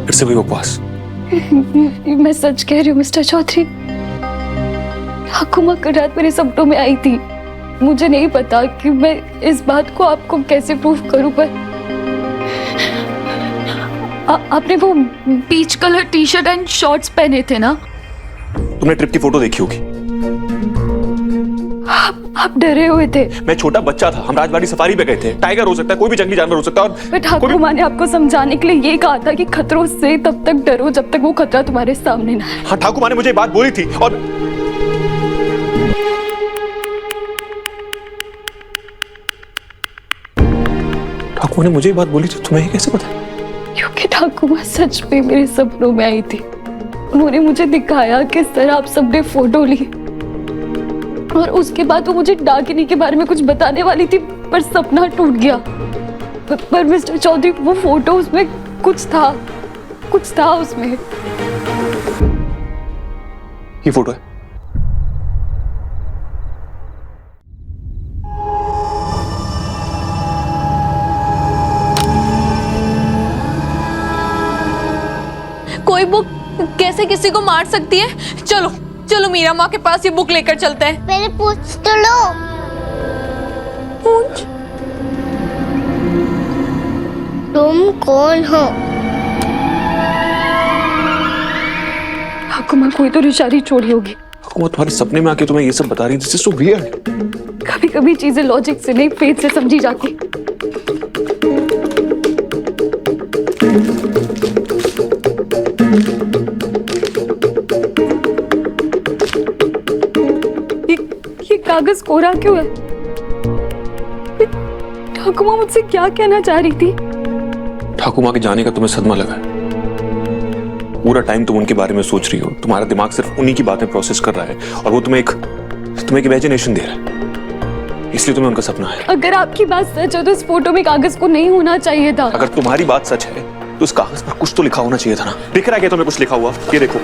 फिर से वही बकवास। मैं सच कह रही हूँ मिस्टर चौधरी। ठाकुर माँ कल रात मेरे सपनों में आई थी। मुझे नहीं पता कि मैं इस बात को आपको कैसे प्रूफ करूं, पर आपने वो peach colour T shirt and shorts पहने थे ना? तुमने ट्रिप की फोटो देखी होगी। आप डरे हुए थे। मैं छोटा बच्चा था, हम राजबाड़ी सफारी पे गए थे। टाइगर हो सकता है, कोई भी जंगली जानवर हो सकता है। और ठाकुर माँ ने आपको समझाने के लिए ये कहा था कि खतरों से तब तक डरो जब तक वो खतरा तुम्हारे सामने ना आए। हाँ, ठाकुर माँ ने मुझे बात बोली थी। और ठाकुर ने मुझे बात बोली थी, तुम्हें कैसे पता? क्योंकि ठाकुर माँ सच में मेरे सपनों में आई थी। उन्होंने मुझे दिखाया किस तरह आप सबने फोटो ली, और उसके बाद वो मुझे डाकिनी के बारे में कुछ बताने वाली थी, पर सपना टूट गया। पर मिस्टर चौधरी वो फोटो, उसमें कुछ था उसमें। ये फोटो है। कोई बुक कैसे किसी को मार सकती है? चलो चलो मीरा माँ के पास ये बुक लेकर चलते हैं। पहले पूछ तो लो। पूछ। तुम कौन हो? ठाकुर माँ कोई तो निशानी छोड़ी होगी। वो तुम्हारे सपने में आके तुम्हें ये सब बता रही थी। So weird. कभी कभी चीजें लॉजिक से नहीं, फेथ से समझी जाती। ये कागज कोरा क्यों है? ठाकुर माँ मुझसे क्या कहना चाह रही थी? ठाकुर माँ के जाने का तुम्हें सदमा लगा है। पूरा टाइम तुम उनके बारे में सोच रही हो। तुम्हारा दिमाग सिर्फ उन्हीं की बातें प्रोसेस कर रहा है, और वो तुम्हें एक इमेजिनेशन दे रहा है, इसलिए तुम्हें उनका सपना है। अगर आपकी बात सच है तो इस फोटो में कागज को नहीं होना चाहिए था। अगर तुम्हारी बात सच है तो उस कागज पर कुछ तो लिखा होना चाहिए था ना। दिख रहा है क्या तुम्हें कुछ लिखा हुआ? ये देखो।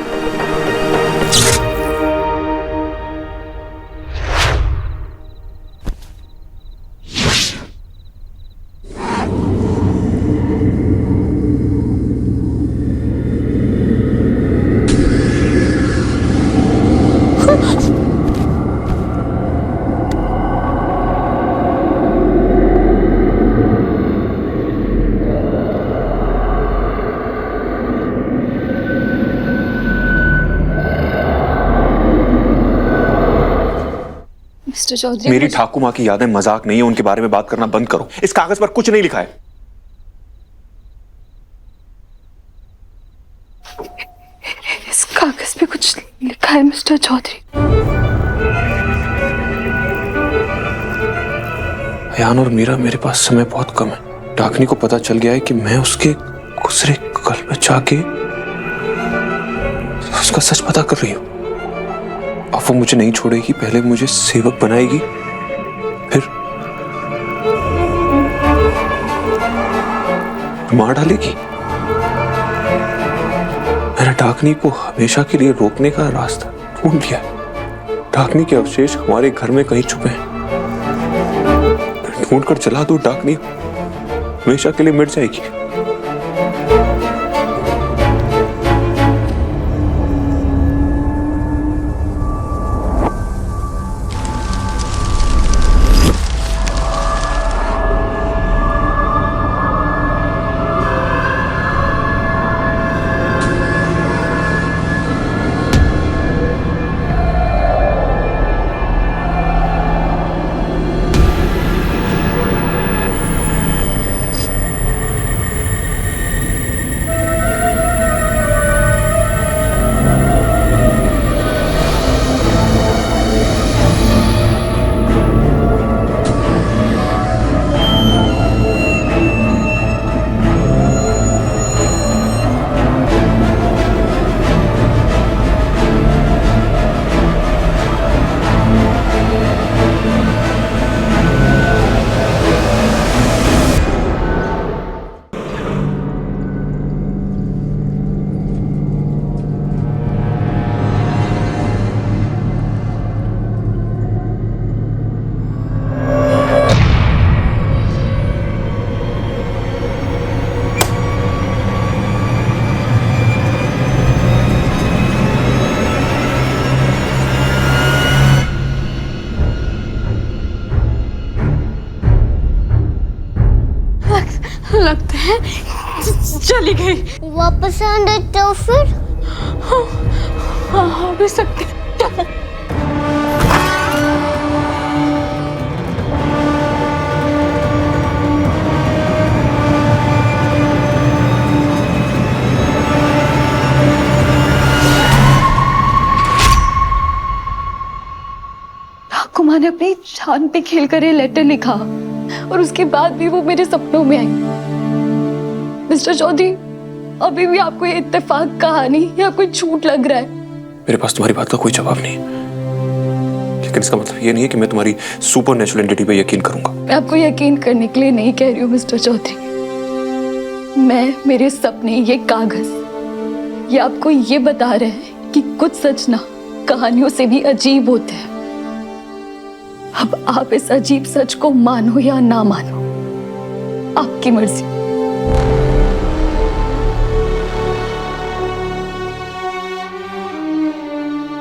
मिस्टर चौधरी, मेरी ठाकुर माँ की यादें मजाक नहीं है, उनके बारे में बात करना बंद करो। इस कागज पर कुछ नहीं लिखा है। इस कागज पे कुछ लिखा है मिस्टर चौधरी। अयान और मीरा, मेरे पास समय बहुत कम है। डाकनी को पता चल गया है कि मैं उसके गुजरे कल में जाके उसका सच पता कर रही हूँ। अब वो मुझे नहीं छोड़ेगी। पहले मुझे सेवक बनाएगी, फिर मार डालेगी। मैंने डाकनी को हमेशा के लिए रोकने का रास्ता ढूंढ लिया है। डाकनी के अवशेष हमारे घर में कहीं छुपे हैं। ढूंढ कर चला दो, डाकनी हमेशा के लिए मिट जाएगी। लगता है चली गई। वापस आने तो फिर हाँ भी सकते। चलो। ठाकुमा ने अपनी जान पे खेलकर ये लेटर लिखा और उसके बाद भी वो मेरे सपनों में आई। मिस्टर चौधरी, अभी भी आपको ये इत्तेफाक कहानी या कोई झूठ लग रहा है? मेरे पास तुम्हारी बात का कोई जवाब नहीं, लेकिन इसका मतलब ये नहीं है कि मैं तुम्हारी सुपर नेचुरल एंटिटी पे यकीन करूंगा। मैं आपको यकीन करने के लिए नहीं कह रही हूँ मिस्टर चौधरी। मैं, मेरे सपने, ये कागज, ये आपको ये बता रहे हैं कि कुछ सच ना कहानियों से भी अजीब होते हैं। अब आप इस अजीब सच को मानो या ना मानो, आपकी मर्जी।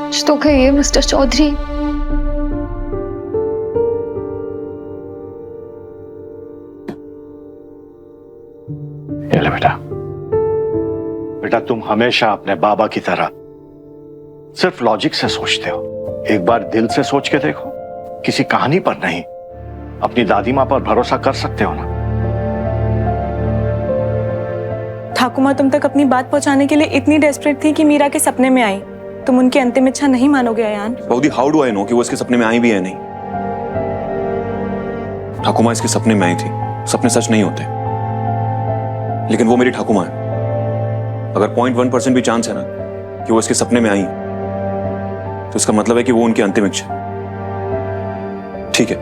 कुछ तो कहिए मिस्टर चौधरी। ये ले बेटा। बेटा, तुम हमेशा अपने बाबा की तरह सिर्फ लॉजिक से सोचते हो। एक बार दिल से सोच के देखो, किसी कहानी पर नहीं, अपनी दादी माँ पर भरोसा कर सकते हो ना। ठाकुमा तुम तक अपनी बात पहुंचाने के लिए इतनी डेस्परेट थी कि मीरा के सपने में आई। तुम उनकी अंतिम इच्छा नहीं मानोगे अयान? बऊदी, हाउ डू आई नो कि वो इसके सपने में आई भी है नहीं? ठाकुमा इसके सपने में आई थी। सपने सच नहीं होते, लेकिन वो मेरी ठाकुमा है। अगर 0.1% भी चांस है ना कि वो इसके सपने में आई, तो इसका मतलब है कि वो उनकी अंतिम इच्छा। ठीक है,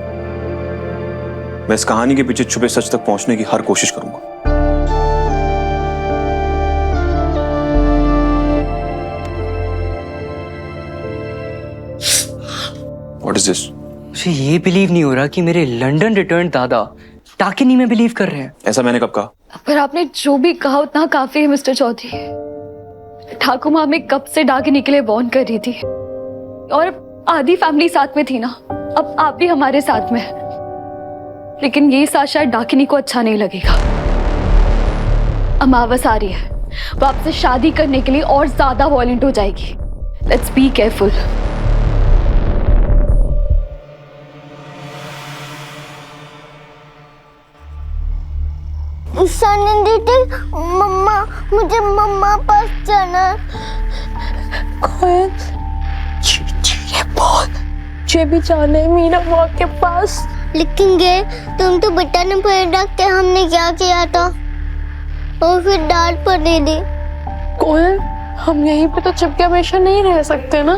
मैं इस कहानी के पीछे छुपे सच तक पहुंचने की हर कोशिश करूंगा। What is this? मुझे ये बिलीव नहीं हो रहा कि मेरे लंदन रिटर्न दादा डाकिनी में बिलीव कर रहे हैं। ऐसा मैंने कब कहा? पर आपने जो भी कहा उतना काफी है मिस्टर चौधरी। ठाकुमा हमें कब से डाकिनी के लिए वार्न कर रही थी, और आधी फैमिली साथ में थी ना। अब आप भी हमारे साथ में हैं। लेकिन ये साथ शायद डाकिनी को अच्छा नहीं लगेगा। अमावस आ रही है, वो आपसे शादी करने के लिए और ज्यादा वॉयलेंट हो जाएगी। Let's be careful. ईशानी दीदी, मम्मा, मुझे मम्मा पास जाना है। कोयल, ये बोल, मुझे भी जाना है मीरा माँ के पास। लेकिन ये तुम तो बताने पड़ेगा कि हमने क्या किया था, और फिर डांट पड़ेगी। कोयल, हम यहीं पे तो चिपके हमेशा नहीं रह सकते ना।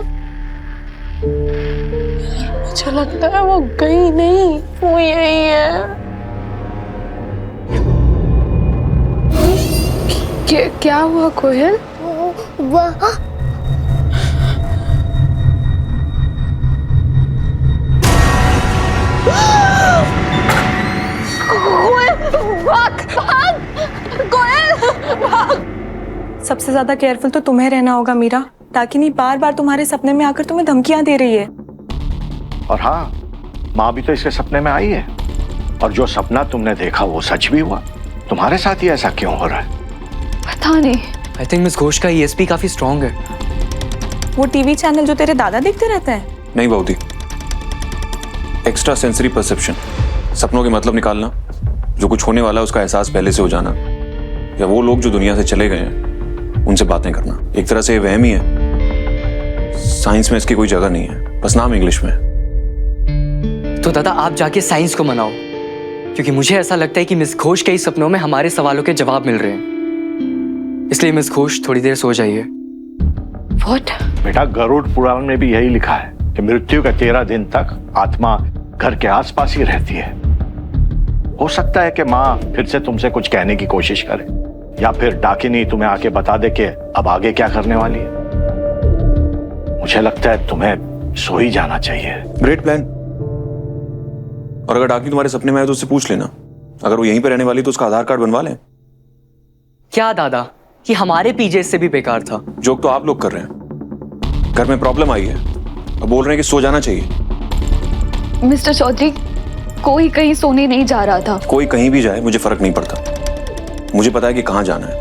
मुझे लगता है वो गई नहीं, वो यही है। क्या हुआ कोयल? सबसे ज्यादा केयरफुल तो तुम्हें रहना होगा मीरा। डाकिनी बार बार तुम्हारे सपने में आकर तुम्हें धमकियां दे रही है। और हाँ, माँ भी तो इसके सपने में आई है, और जो सपना तुमने देखा वो सच भी हुआ। तुम्हारे साथ ही ऐसा क्यों हो रहा है? पता नहीं। आई थिंक मिस घोष का ESP काफी स्ट्रांग है। वो टीवी चैनल जो तेरे दादा देखते रहते हैं? नहीं बऊदी, एक्स्ट्रा सेंसरी परसेप्शन, सपनों के मतलब निकालना, जो कुछ होने वाला है उसका एहसास पहले से हो जाना, या वो लोग जो दुनिया से चले गए हैं उनसे बातें करना। एक तरह से वहम ही है। साइंस में इसकी कोई जगह नहीं है, बस नाम इंग्लिश में है। तो दादा आप जाके साइंस को मनाओ, क्योंकि मुझे ऐसा लगता है कि मिस घोष के ही सपनों में हमारे सवालों के जवाब मिल रहे हैं। इसलिए मिस घोष थोड़ी देर सो जाइए। What? बेटा, गरुड़ पुराण में भी यही लिखा है कि मृत्यु के 13 दिन तक आत्मा घर के आसपास ही रहती है। हो सकता है कि माँ फिर से तुमसे कुछ कहने की कोशिश करे, या फिर डाकिनी तुम्हें आके बता दे कि अब आगे क्या करने वाली है। मुझे लगता है तुम्हें सो ही जाना चाहिए। Great plan. और अगर डाकिनी तुम्हारे सपने में आए तो उससे पूछ लेना, अगर वो यहीं पे रहने वाली तो उसका आधार कार्ड बनवा लें। क्या दादा, कि हमारे पीजे से भी बेकार था? जोक तो आप लोग कर रहे हैं। घर में प्रॉब्लम आई है, अब बोल रहे हैं कि सो जाना चाहिए। मिस्टर चौधरी, कोई कहीं सोने नहीं जा रहा था। कोई कहीं भी जाए मुझे फर्क नहीं पड़ता, मुझे पता है कि कहाँ जाना है।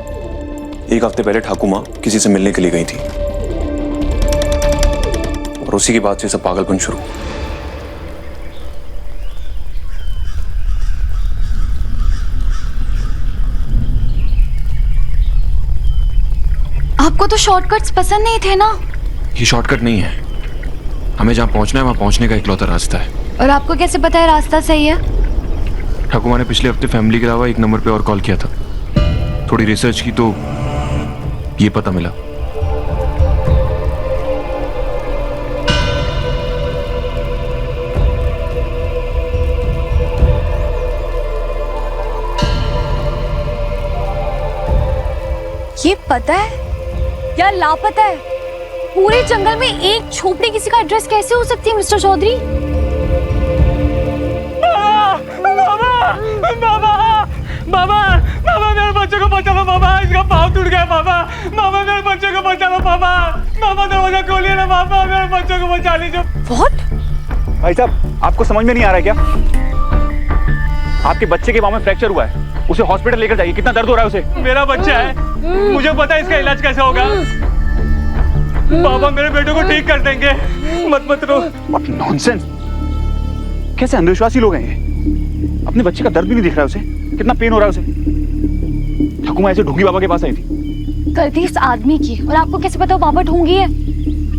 एक हफ्ते पहले ठाकुर माँ किसी से मिलने के लिए गई थी और उसी के बाद से सब पागलपन शुरू। आपको तो शॉर्टकट्स पसंद नहीं थे ना? ये शॉर्टकट नहीं है, हमें जहाँ पहुंचना है वहां पहुंचने का इकलौता रास्ता है। और आपको कैसे पता है रास्ता सही है? ठाकुमा ने पिछले हफ्ते फैमिली के अलावा एक नंबर पे और कॉल किया था। थोड़ी रिसर्च की तो ये पता मिला। ये पता है या लापता है? पूरे जंगल में एक झोपड़ी किसी का एड्रेस कैसे हो सकती है मिस्टर चौधरी? बाबा मेरे बच्चे को बचा लो बाबा, इसका पाँव टूट गया बाबा। बाबा मेरे बच्चे को बचा लो बाबा। बाबा दरवाजा खोलिए ना बाबा, मेरे बच्चे को बचा लीजिए। व्हाट? भाई साहब आपको समझ में नहीं आ रहा है क्या? आपके बच्चे के पाँव में फ्रैक्चर हुआ है, उसे हॉस्पिटल लेकर जाइए। कितना दर्द हो रहा है उसे? मेरा बच्चा है, मुझे पता है इसका इलाज कैसे होगा। बाबा मेरे बेटे को ठीक कर देंगे, मत रो। नॉनसेंस, कैसे अंधविश्वासी लोग हैं ये? अपने बच्चे का दर्द भी नहीं दिख रहा है उसे, कितना पेन हो रहा है उसे। ठाकुमा ऐसे ढूंगी बाबा के पास आई थी। गलती इस आदमी की, और आपको कैसे पता वो बाबा ढूंगी है?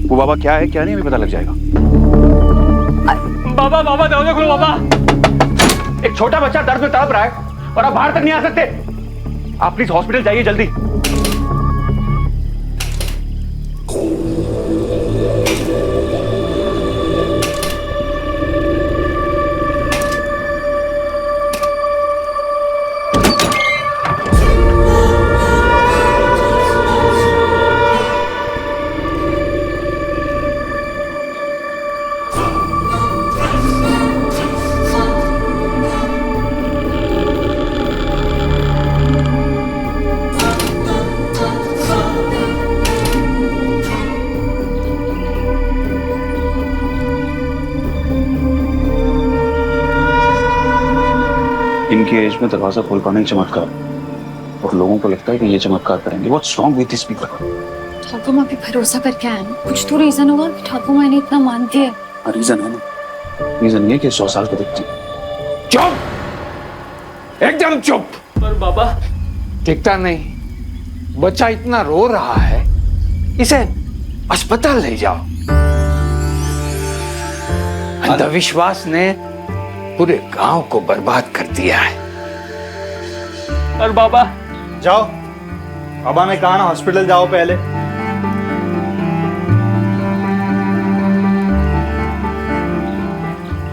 वो बाबा क्या है क्या नहीं अभी पता लग जाएगा। बाबा दरवाजा खोलो बाबा। एक छोटा बच्चा दर्द में तड़प रहा है और आप बाहर तक नहीं आ सकते। आप प्लीज हॉस्पिटल जाइए जल्दी। इनकी एज में दरवाजा खोल पाना ही चमत्कार, और लोगों को लगता है कि ये चमत्कार करेंगे। What's wrong with this people? Thakur माँ पे भरोसा करके आए ना, कुछ तो रीजन होगा कि ठाकुर माँ इन्हें इतना मानती है। रीजन है ना, रीजन ये कि 100 साल को दिखती। चुप, एकदम चुप। पर बाबा दिखता नहीं, बच्चा इतना रो रहा है, इसे अस्पताल ले जाओ। अंधविश्वास ने पूरे गांव को बर्बाद कर दिया है। और बाबा जाओ, बाबा ने कहा ना हॉस्पिटल जाओ पहले।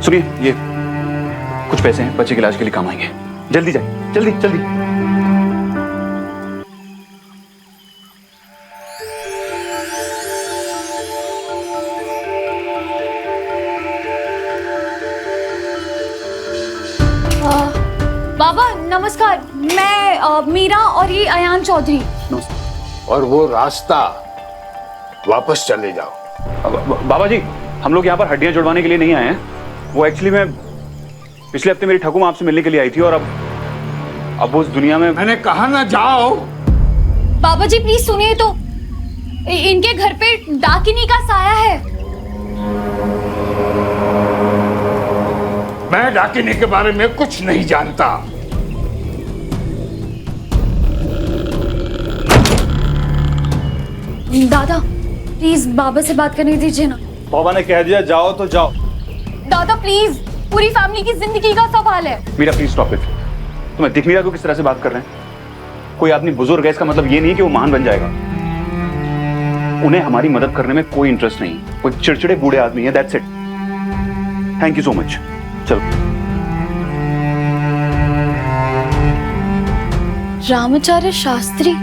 सुनिए, ये कुछ पैसे हैं, बच्चे के इलाज के लिए काम आएंगे। जल्दी जाइए, जल्दी जल्दी। बाबा नमस्कार, मैं मीरा और ये अयान चौधरी। और वो रास्ता वापस चले जाओ। बाबा जी, हम लोग यहाँ पर हड्डियां जुड़वाने के लिए नहीं आए हैं। वो एक्चुअली मैं पिछले हफ्ते मेरी ठाकुमा आपसे मिलने के लिए आई थी, और अब वो उस दुनिया में। मैंने कहा ना जाओ। बाबा जी प्लीज सुनिए तो, इनके घर पे डाकिनी का साया है। मैं डाकिनी के बारे में कुछ नहीं जानता। दादा प्लीज बाबा से बात करने दीजिए ना। बाबा ने कह दिया जाओ तो जाओ। दादा प्लीज, पूरी फैमिली की जिंदगी का सवाल है। Meera please stop it. तुम्हें दिख नहीं रहा किस तरह से बात कर रहे हैं? कोई आदमी बुजुर्ग है, इसका मतलब ये नहीं कि वो महान बन जाएगा। उन्हें हमारी मदद करने में कोई इंटरेस्ट नहीं, कोई चिड़चिड़े बूढ़े आदमी है, that's it. Thank you so much. चलो। रामाचार्य शास्त्री,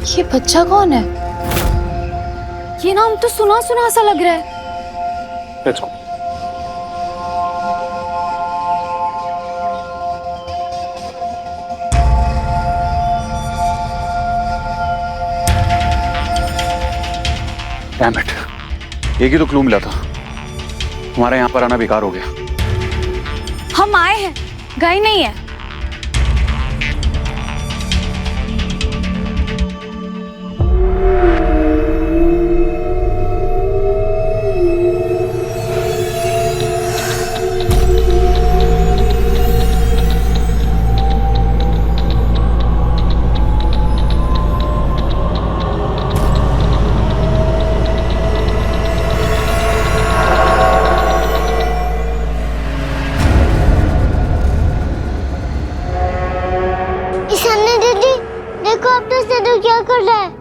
ये बच्चा कौन है? ये नाम तो सुना सुना सा लग रहा है। Let's go. डैम इट, एक ही तो क्लू मिला था। हमारा यहाँ पर आना बेकार हो गया। हम आए हैं, गए नहीं है। देखो अब तो सदू क्या कर रहा है।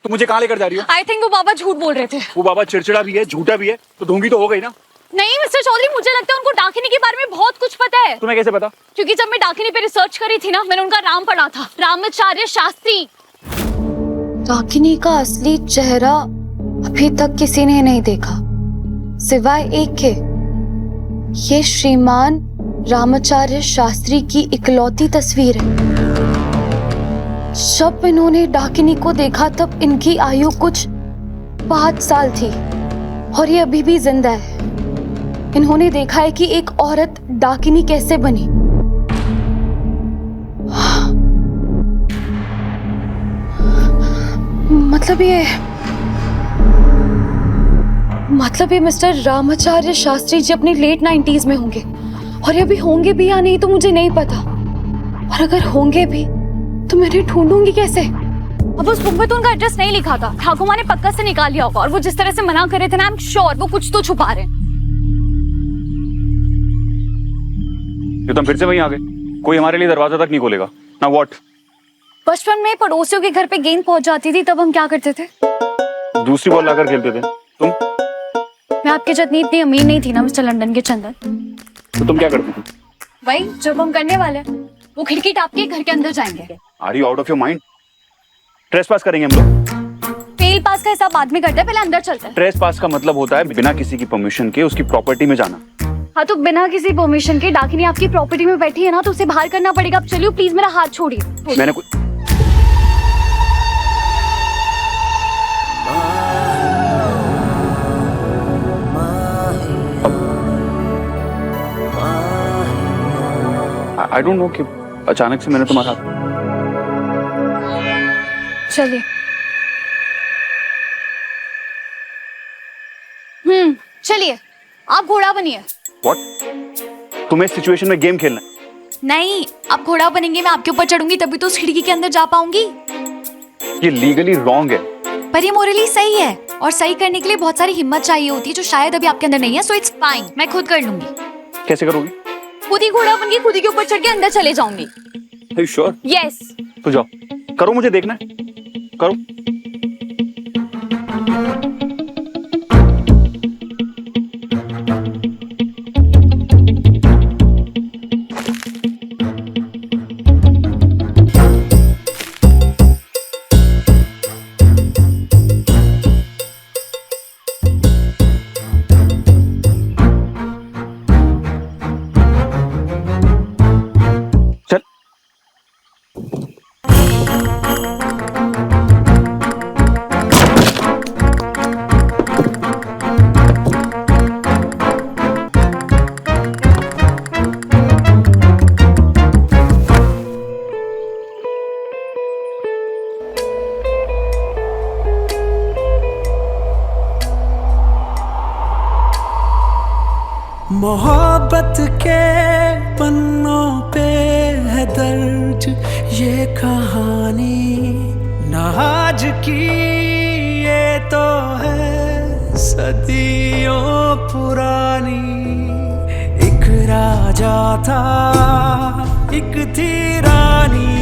तो मुझे कहाँ लेकर जा रही हो? आई थिंक वो बाबा झूठ बोल रहे थे। वो बाबा चिड़चिड़ा भी है, झूठा भी है, तो ढोंगी तो हो गई ना। नहीं मिस्टर चौधरी, मुझे लगता है उनको डाकिनी के बारे में बहुत कुछ पता है। तुम्हें कैसे पता? क्योंकि जब मैं डाकिनी पे रिसर्च करी थी ना, मैंने उनका नाम पढ़ा था, रामाचार्य शास्त्री। डाकिनी का असली चेहरा अभी तक किसी ने नहीं देखा सिवाय एक के। ये श्रीमान रामाचार्य शास्त्री की इकलौती तस्वीर है। जब इन्होंने डाकिनी को देखा तब इनकी आयु कुछ 5 साल थी और ये अभी भी जिंदा है। इन्होंने देखा है कि एक औरत डाकिनी कैसे बनी। मतलब ये मिस्टर रामाचार्य शास्त्री जी अपने लेट 90s में होंगे, और ये अभी होंगे भी या नहीं तो मुझे नहीं पता। और अगर होंगे भी तो मैं ढूंढूंगी कैसे? अब उस बुक में तो उनका एड्रेस नहीं लिखा था। ठाकुर माँ ने पक्का से निकाल लिया होगा, और वो जिस तरह से मना कर रहे थे ना, आई एम श्योर वो कुछ तो छुपा रहे हैं। ये तुम फिर से वहीं आ गए। कोई हमारे लिए दरवाजा तक नहीं खोलेगा ना। व्हाट? बचपन में पड़ोसियों के घर पे गेंद पहुंच जाती थी, तब हम क्या करते थे? दूसरी बॉल लाकर खेलते थे। तुम? मैं आपके जितनी इतनी अमीर नहीं थी ना मिस्टर लंदन के चंदन। तो तुम क्या करती थी? भाई जब हम करने वाले वो खिड़की टाप के घर के अंदर जाएंगे। Are you out of your mind? Trespass करेंगे हम लोग। फेल पास का हिसाब बाद में करते हैं, पहले अंदर चलते हैं। ट्रेस पास का मतलब होता है बिना किसी की परमिशन के उसकी प्रॉपर्टी में जाना। हाँ तो बिना किसी परमिशन के डाकिनी आपकी प्रॉपर्टी में बैठी है ना, तो उसे बाहर करना पड़ेगा। अब चलिए प्लीज मेरा हाथ छोड़िए। मैंने कुछ आई डोंट नो कि अचानक से मैंने तुम्हारा हाथ। चलिए। चलिए आप घोड़ा बनिए। What? तुम्हें इस सिचुएशन में गेम खेलना है? नहीं, आप घोड़ा बनेंगे, मैं आपके ऊपर चढ़ूंगी, तभी तो उस खिड़की के अंदर जा पाऊंगी। ये लीगली रॉन्ग है। पर ये मोरली सही है, और सही करने के लिए बहुत सारी हिम्मत चाहिए होती है, जो शायद अभी आपके अंदर नहीं है। सो इट्स फाइन, मैं खुद कर लूंगी। कैसे करोगी? खुद ही घोड़ा बन के खुद ही के ऊपर चढ़ के अंदर चले जाऊंगी। Are you sure? Yes. तो जाओ, करो, मुझे देखना है, करो। मोहब्बत के पन्नों पे है दर्ज ये कहानी, ना आज की ये तो है सदियों पुरानी एक राजा था, एक थी रानी।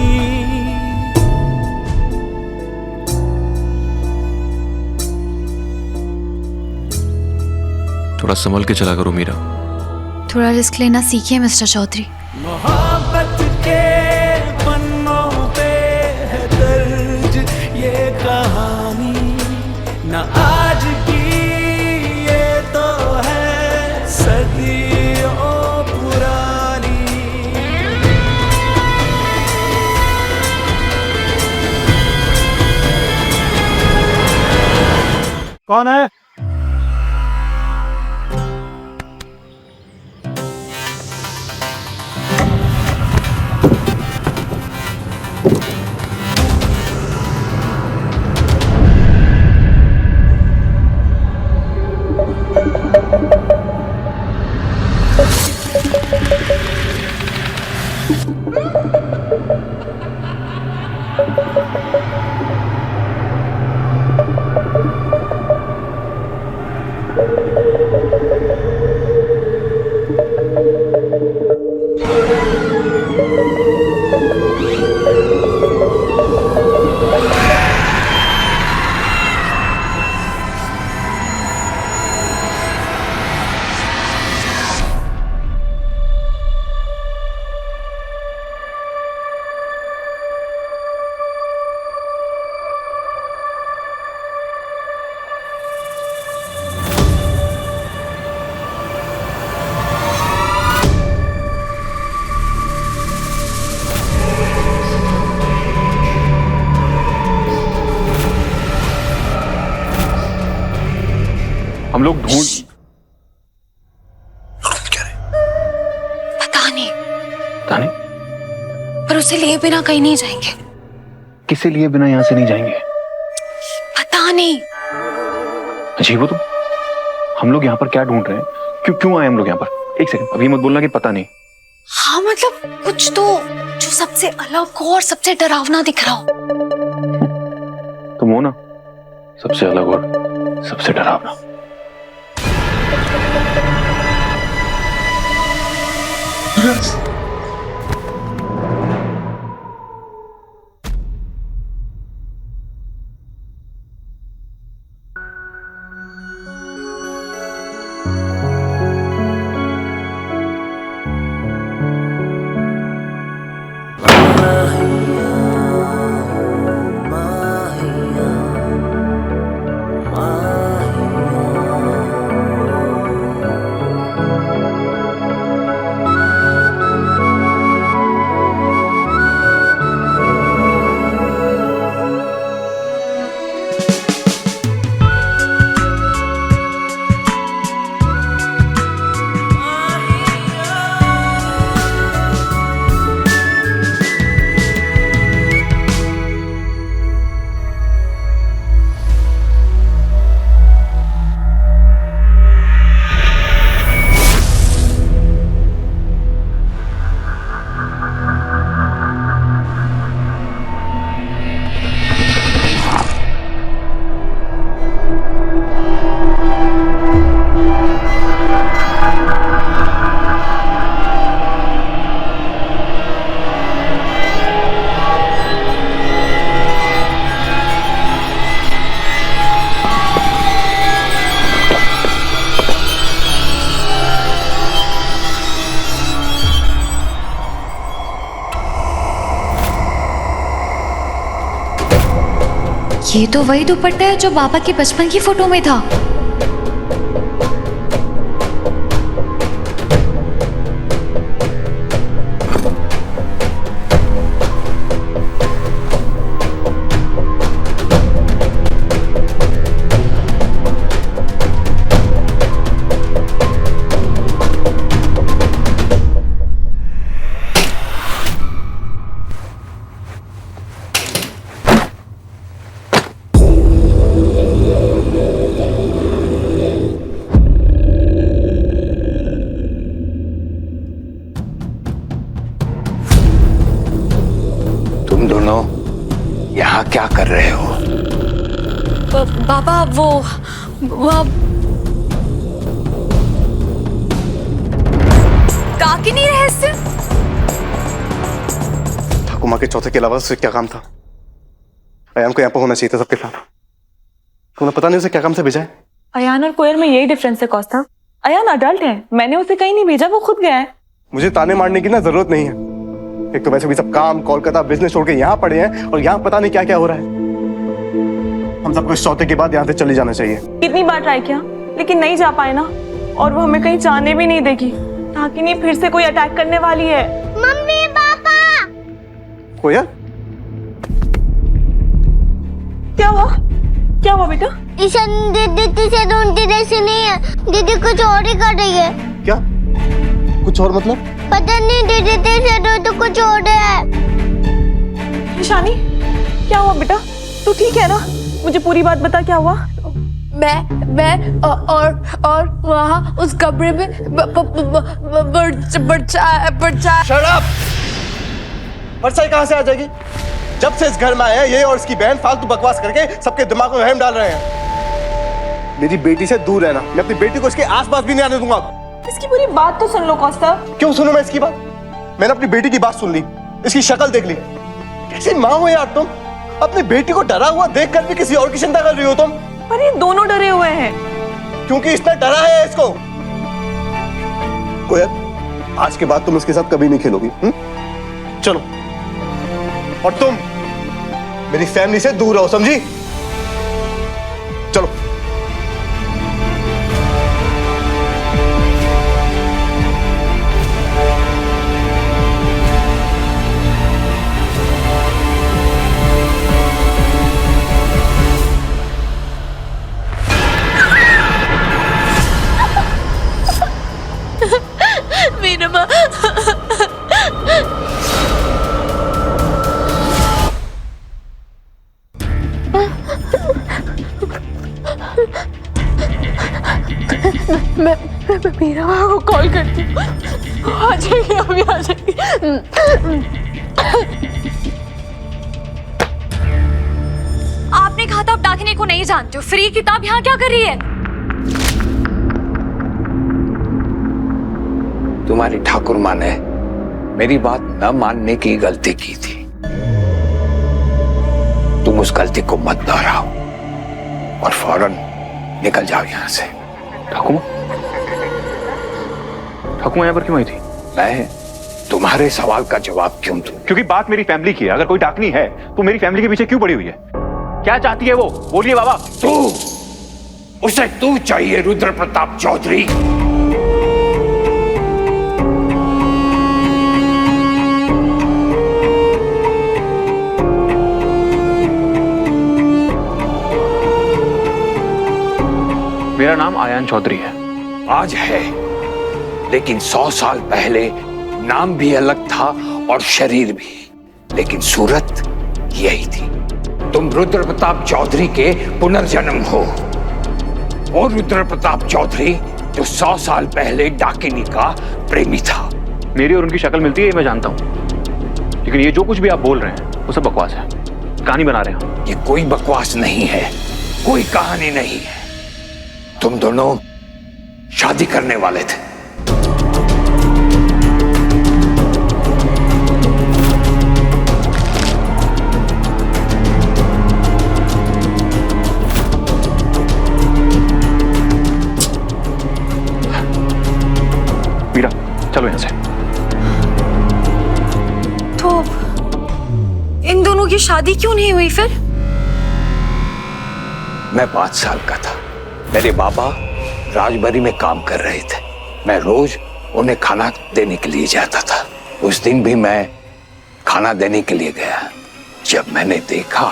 थोड़ा संभल के चला करो मीरा। थोड़ा रिस्क लेना सीखिए मिस्टर चौधरी। मोहब्बत के पन्नों पे है दर्ज ये कहानी, न आज की ये तो है सदियों पुरानी। कौन है? हम लोग ढूंढ पता नहीं, पता नहीं पर उसे लिए बिना कहीं नहीं जाएंगे। किसे लिए बिना यहाँ से नहीं जाएंगे? पता नहीं। अजीब हो तुम। हम लोग यहाँ पर क्या ढूंढ रहे हैं? क्यों आए हम लोग यहाँ पर? एक सेकंड, अभी मत बोलना कि पता नहीं। हाँ मतलब कुछ तो जो सबसे अलग हो और सबसे डरावना दिख रहा हो। तुम हो ना सबसे अलग और सबसे डरावना। ये तो वही दुपट्टा है जो बाबा की बचपन की फोटो में था। यहाँ क्या कर रहे हो? बाबा वो डाकिनी रहस्य? ठाकुर माँ के चौथे के अलावा उसे क्या काम था? अयान को यहाँ पर होना चाहिए था सबके साथ। तुम्हें पता नहीं उसे क्या काम से भेजा है? अयान और कोयल में यही डिफरेंस है कौस्तुभ। अयान अडल्ट है, मैंने उसे कहीं नहीं भेजा, वो खुद गया है। मुझे ताने मारने की ना जरूरत नहीं है। एक तो वैसे भी सब काम कोलकाता बिजनेस छोड़ के यहाँ पड़े हैं और यहाँ पता नहीं क्या क्या हो रहा है। हम सबको इस चौथे के बाद यहाँ से चले जाना चाहिए। कितनी बार ट्राई किया लेकिन नहीं जा पाए ना, और वो हमें कहीं जाने भी नहीं देगी। डाकिनी फिर से कोई अटैक करने वाली है। Mummy papa. कोयल क्या हुआ? क्या हुआ बेटा? ईशान दीदी से ढूंढती जैसे नहीं है, दीदी कुछ और ही कर रही है। क्या? कुछ और मतलब? पता नहीं, दीदी से ढूंढ तो कुछ और है। ईशानी क्या हुआ बेटा? तू ठीक है ना? मुझे पूरी बात बता, क्या हुआ? मैं और वहाँ उस कमरे में परछाई कहाँ से आ जाएगी? जब से इस घर में आए हैं ये और इसकी बहन फालतू बकवास करके सबके दिमाग में वहम डाल रहे हैं। मेरी बेटी से दूर रहना, मैं अपनी बेटी को इसके आसपास भी नहीं आने दूंगा। इसकी पूरी बात तो सुन लो कौस्तुभ। क्यों सुनूं मैं इसकी बात? मैंने अपनी बेटी की बात सुन ली, इसकी शक्ल देख ली। कैसी माँ हो यार तुम? अपनी बेटी को डरा हुआ देखकर भी किसी और की चिंता कर रही हो तुम। पर ये दोनों डरे हुए हैं। क्योंकि इसने डरा है इसको। कोयल, आज के बाद तुम इसके साथ कभी नहीं खेलोगी। चलो। और तुम मेरी फैमिली से दूर रहो, समझी? चलो। मेरा माँ मैं मीरा माँ को कॉल करती हूँ। आ जाएगी, अभी आ जाएगी। आपने कहा था आप डाकिनी को नहीं जानते हो, फिर ये किताब यहाँ क्या कर रही है? तुम्हारी ठाकुर माँ ने मेरी बात न मानने की गलती की थी। तुम उस गलती को मत दोहराओ और फौरन निकल जाओ यहाँ से। ठाकुर यहाँ पर क्यों आई थी? मैं तुम्हारे सवाल का जवाब क्यों दूं? क्योंकि बात मेरी फैमिली की है। अगर कोई डाकनी है तो मेरी फैमिली के पीछे क्यों पड़ी हुई है? क्या चाहती है वो? बोलिए बाबा। उसे तू चाहिए रुद्र प्रताप चौधरी। मेरा नाम आयान चौधरी है। आज है, लेकिन 100 साल पहले नाम भी अलग था और शरीर भी, लेकिन सूरत यही थी। तुम रुद्र प्रताप चौधरी के पुनर्जन्म हो। वो रुद्र प्रताप चौधरी जो 100 साल पहले डाकिनी का प्रेमी था। मेरी और उनकी शक्ल मिलती है, मैं जानता हूं, लेकिन ये जो कुछ भी आप बोल रहे हैं वो सब बकवास है, कहानी बना रहे हैं। ये कोई बकवास नहीं है, कोई कहानी नहीं है। तुम दोनों शादी करने वाले थे। मीरा, चलो यहां से। तो इन दोनों की शादी क्यों नहीं हुई फिर? मैं 5 साल का था। मेरे बाबा राजबरी में काम कर रहे थे। मैं रोज उन्हें खाना देने के लिए जाता था। उस दिन भी मैं खाना देने के लिए गया। जब मैंने देखा,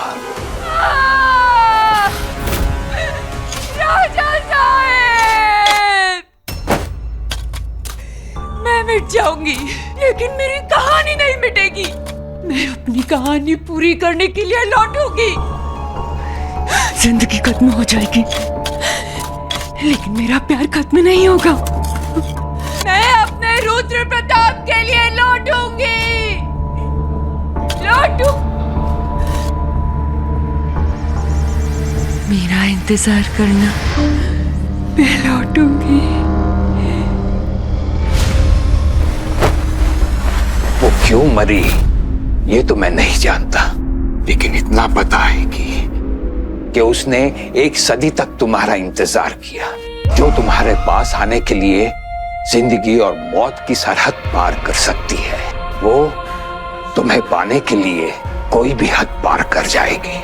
राजा साहब, मैं मिट जाऊंगी लेकिन मेरी कहानी नहीं मिटेगी। मैं अपनी कहानी पूरी करने के लिए लौटूंगी। जिंदगी खत्म हो जाएगी लेकिन मेरा प्यार खत्म नहीं होगा। मैं अपने रुद्र प्रताप के लिए लौटूंगी। मेरा इंतजार करना, मैं लौटूंगी। क्यों मरी ये तो मैं नहीं जानता, लेकिन इतना पता है कि उसने 1 सदी तक तुम्हारा इंतजार किया। जो तुम्हारे पास आने के लिए जिंदगी और मौत की सरहद पार कर सकती है, वो तुम्हें पाने के लिए कोई भी हद पार कर जाएगी।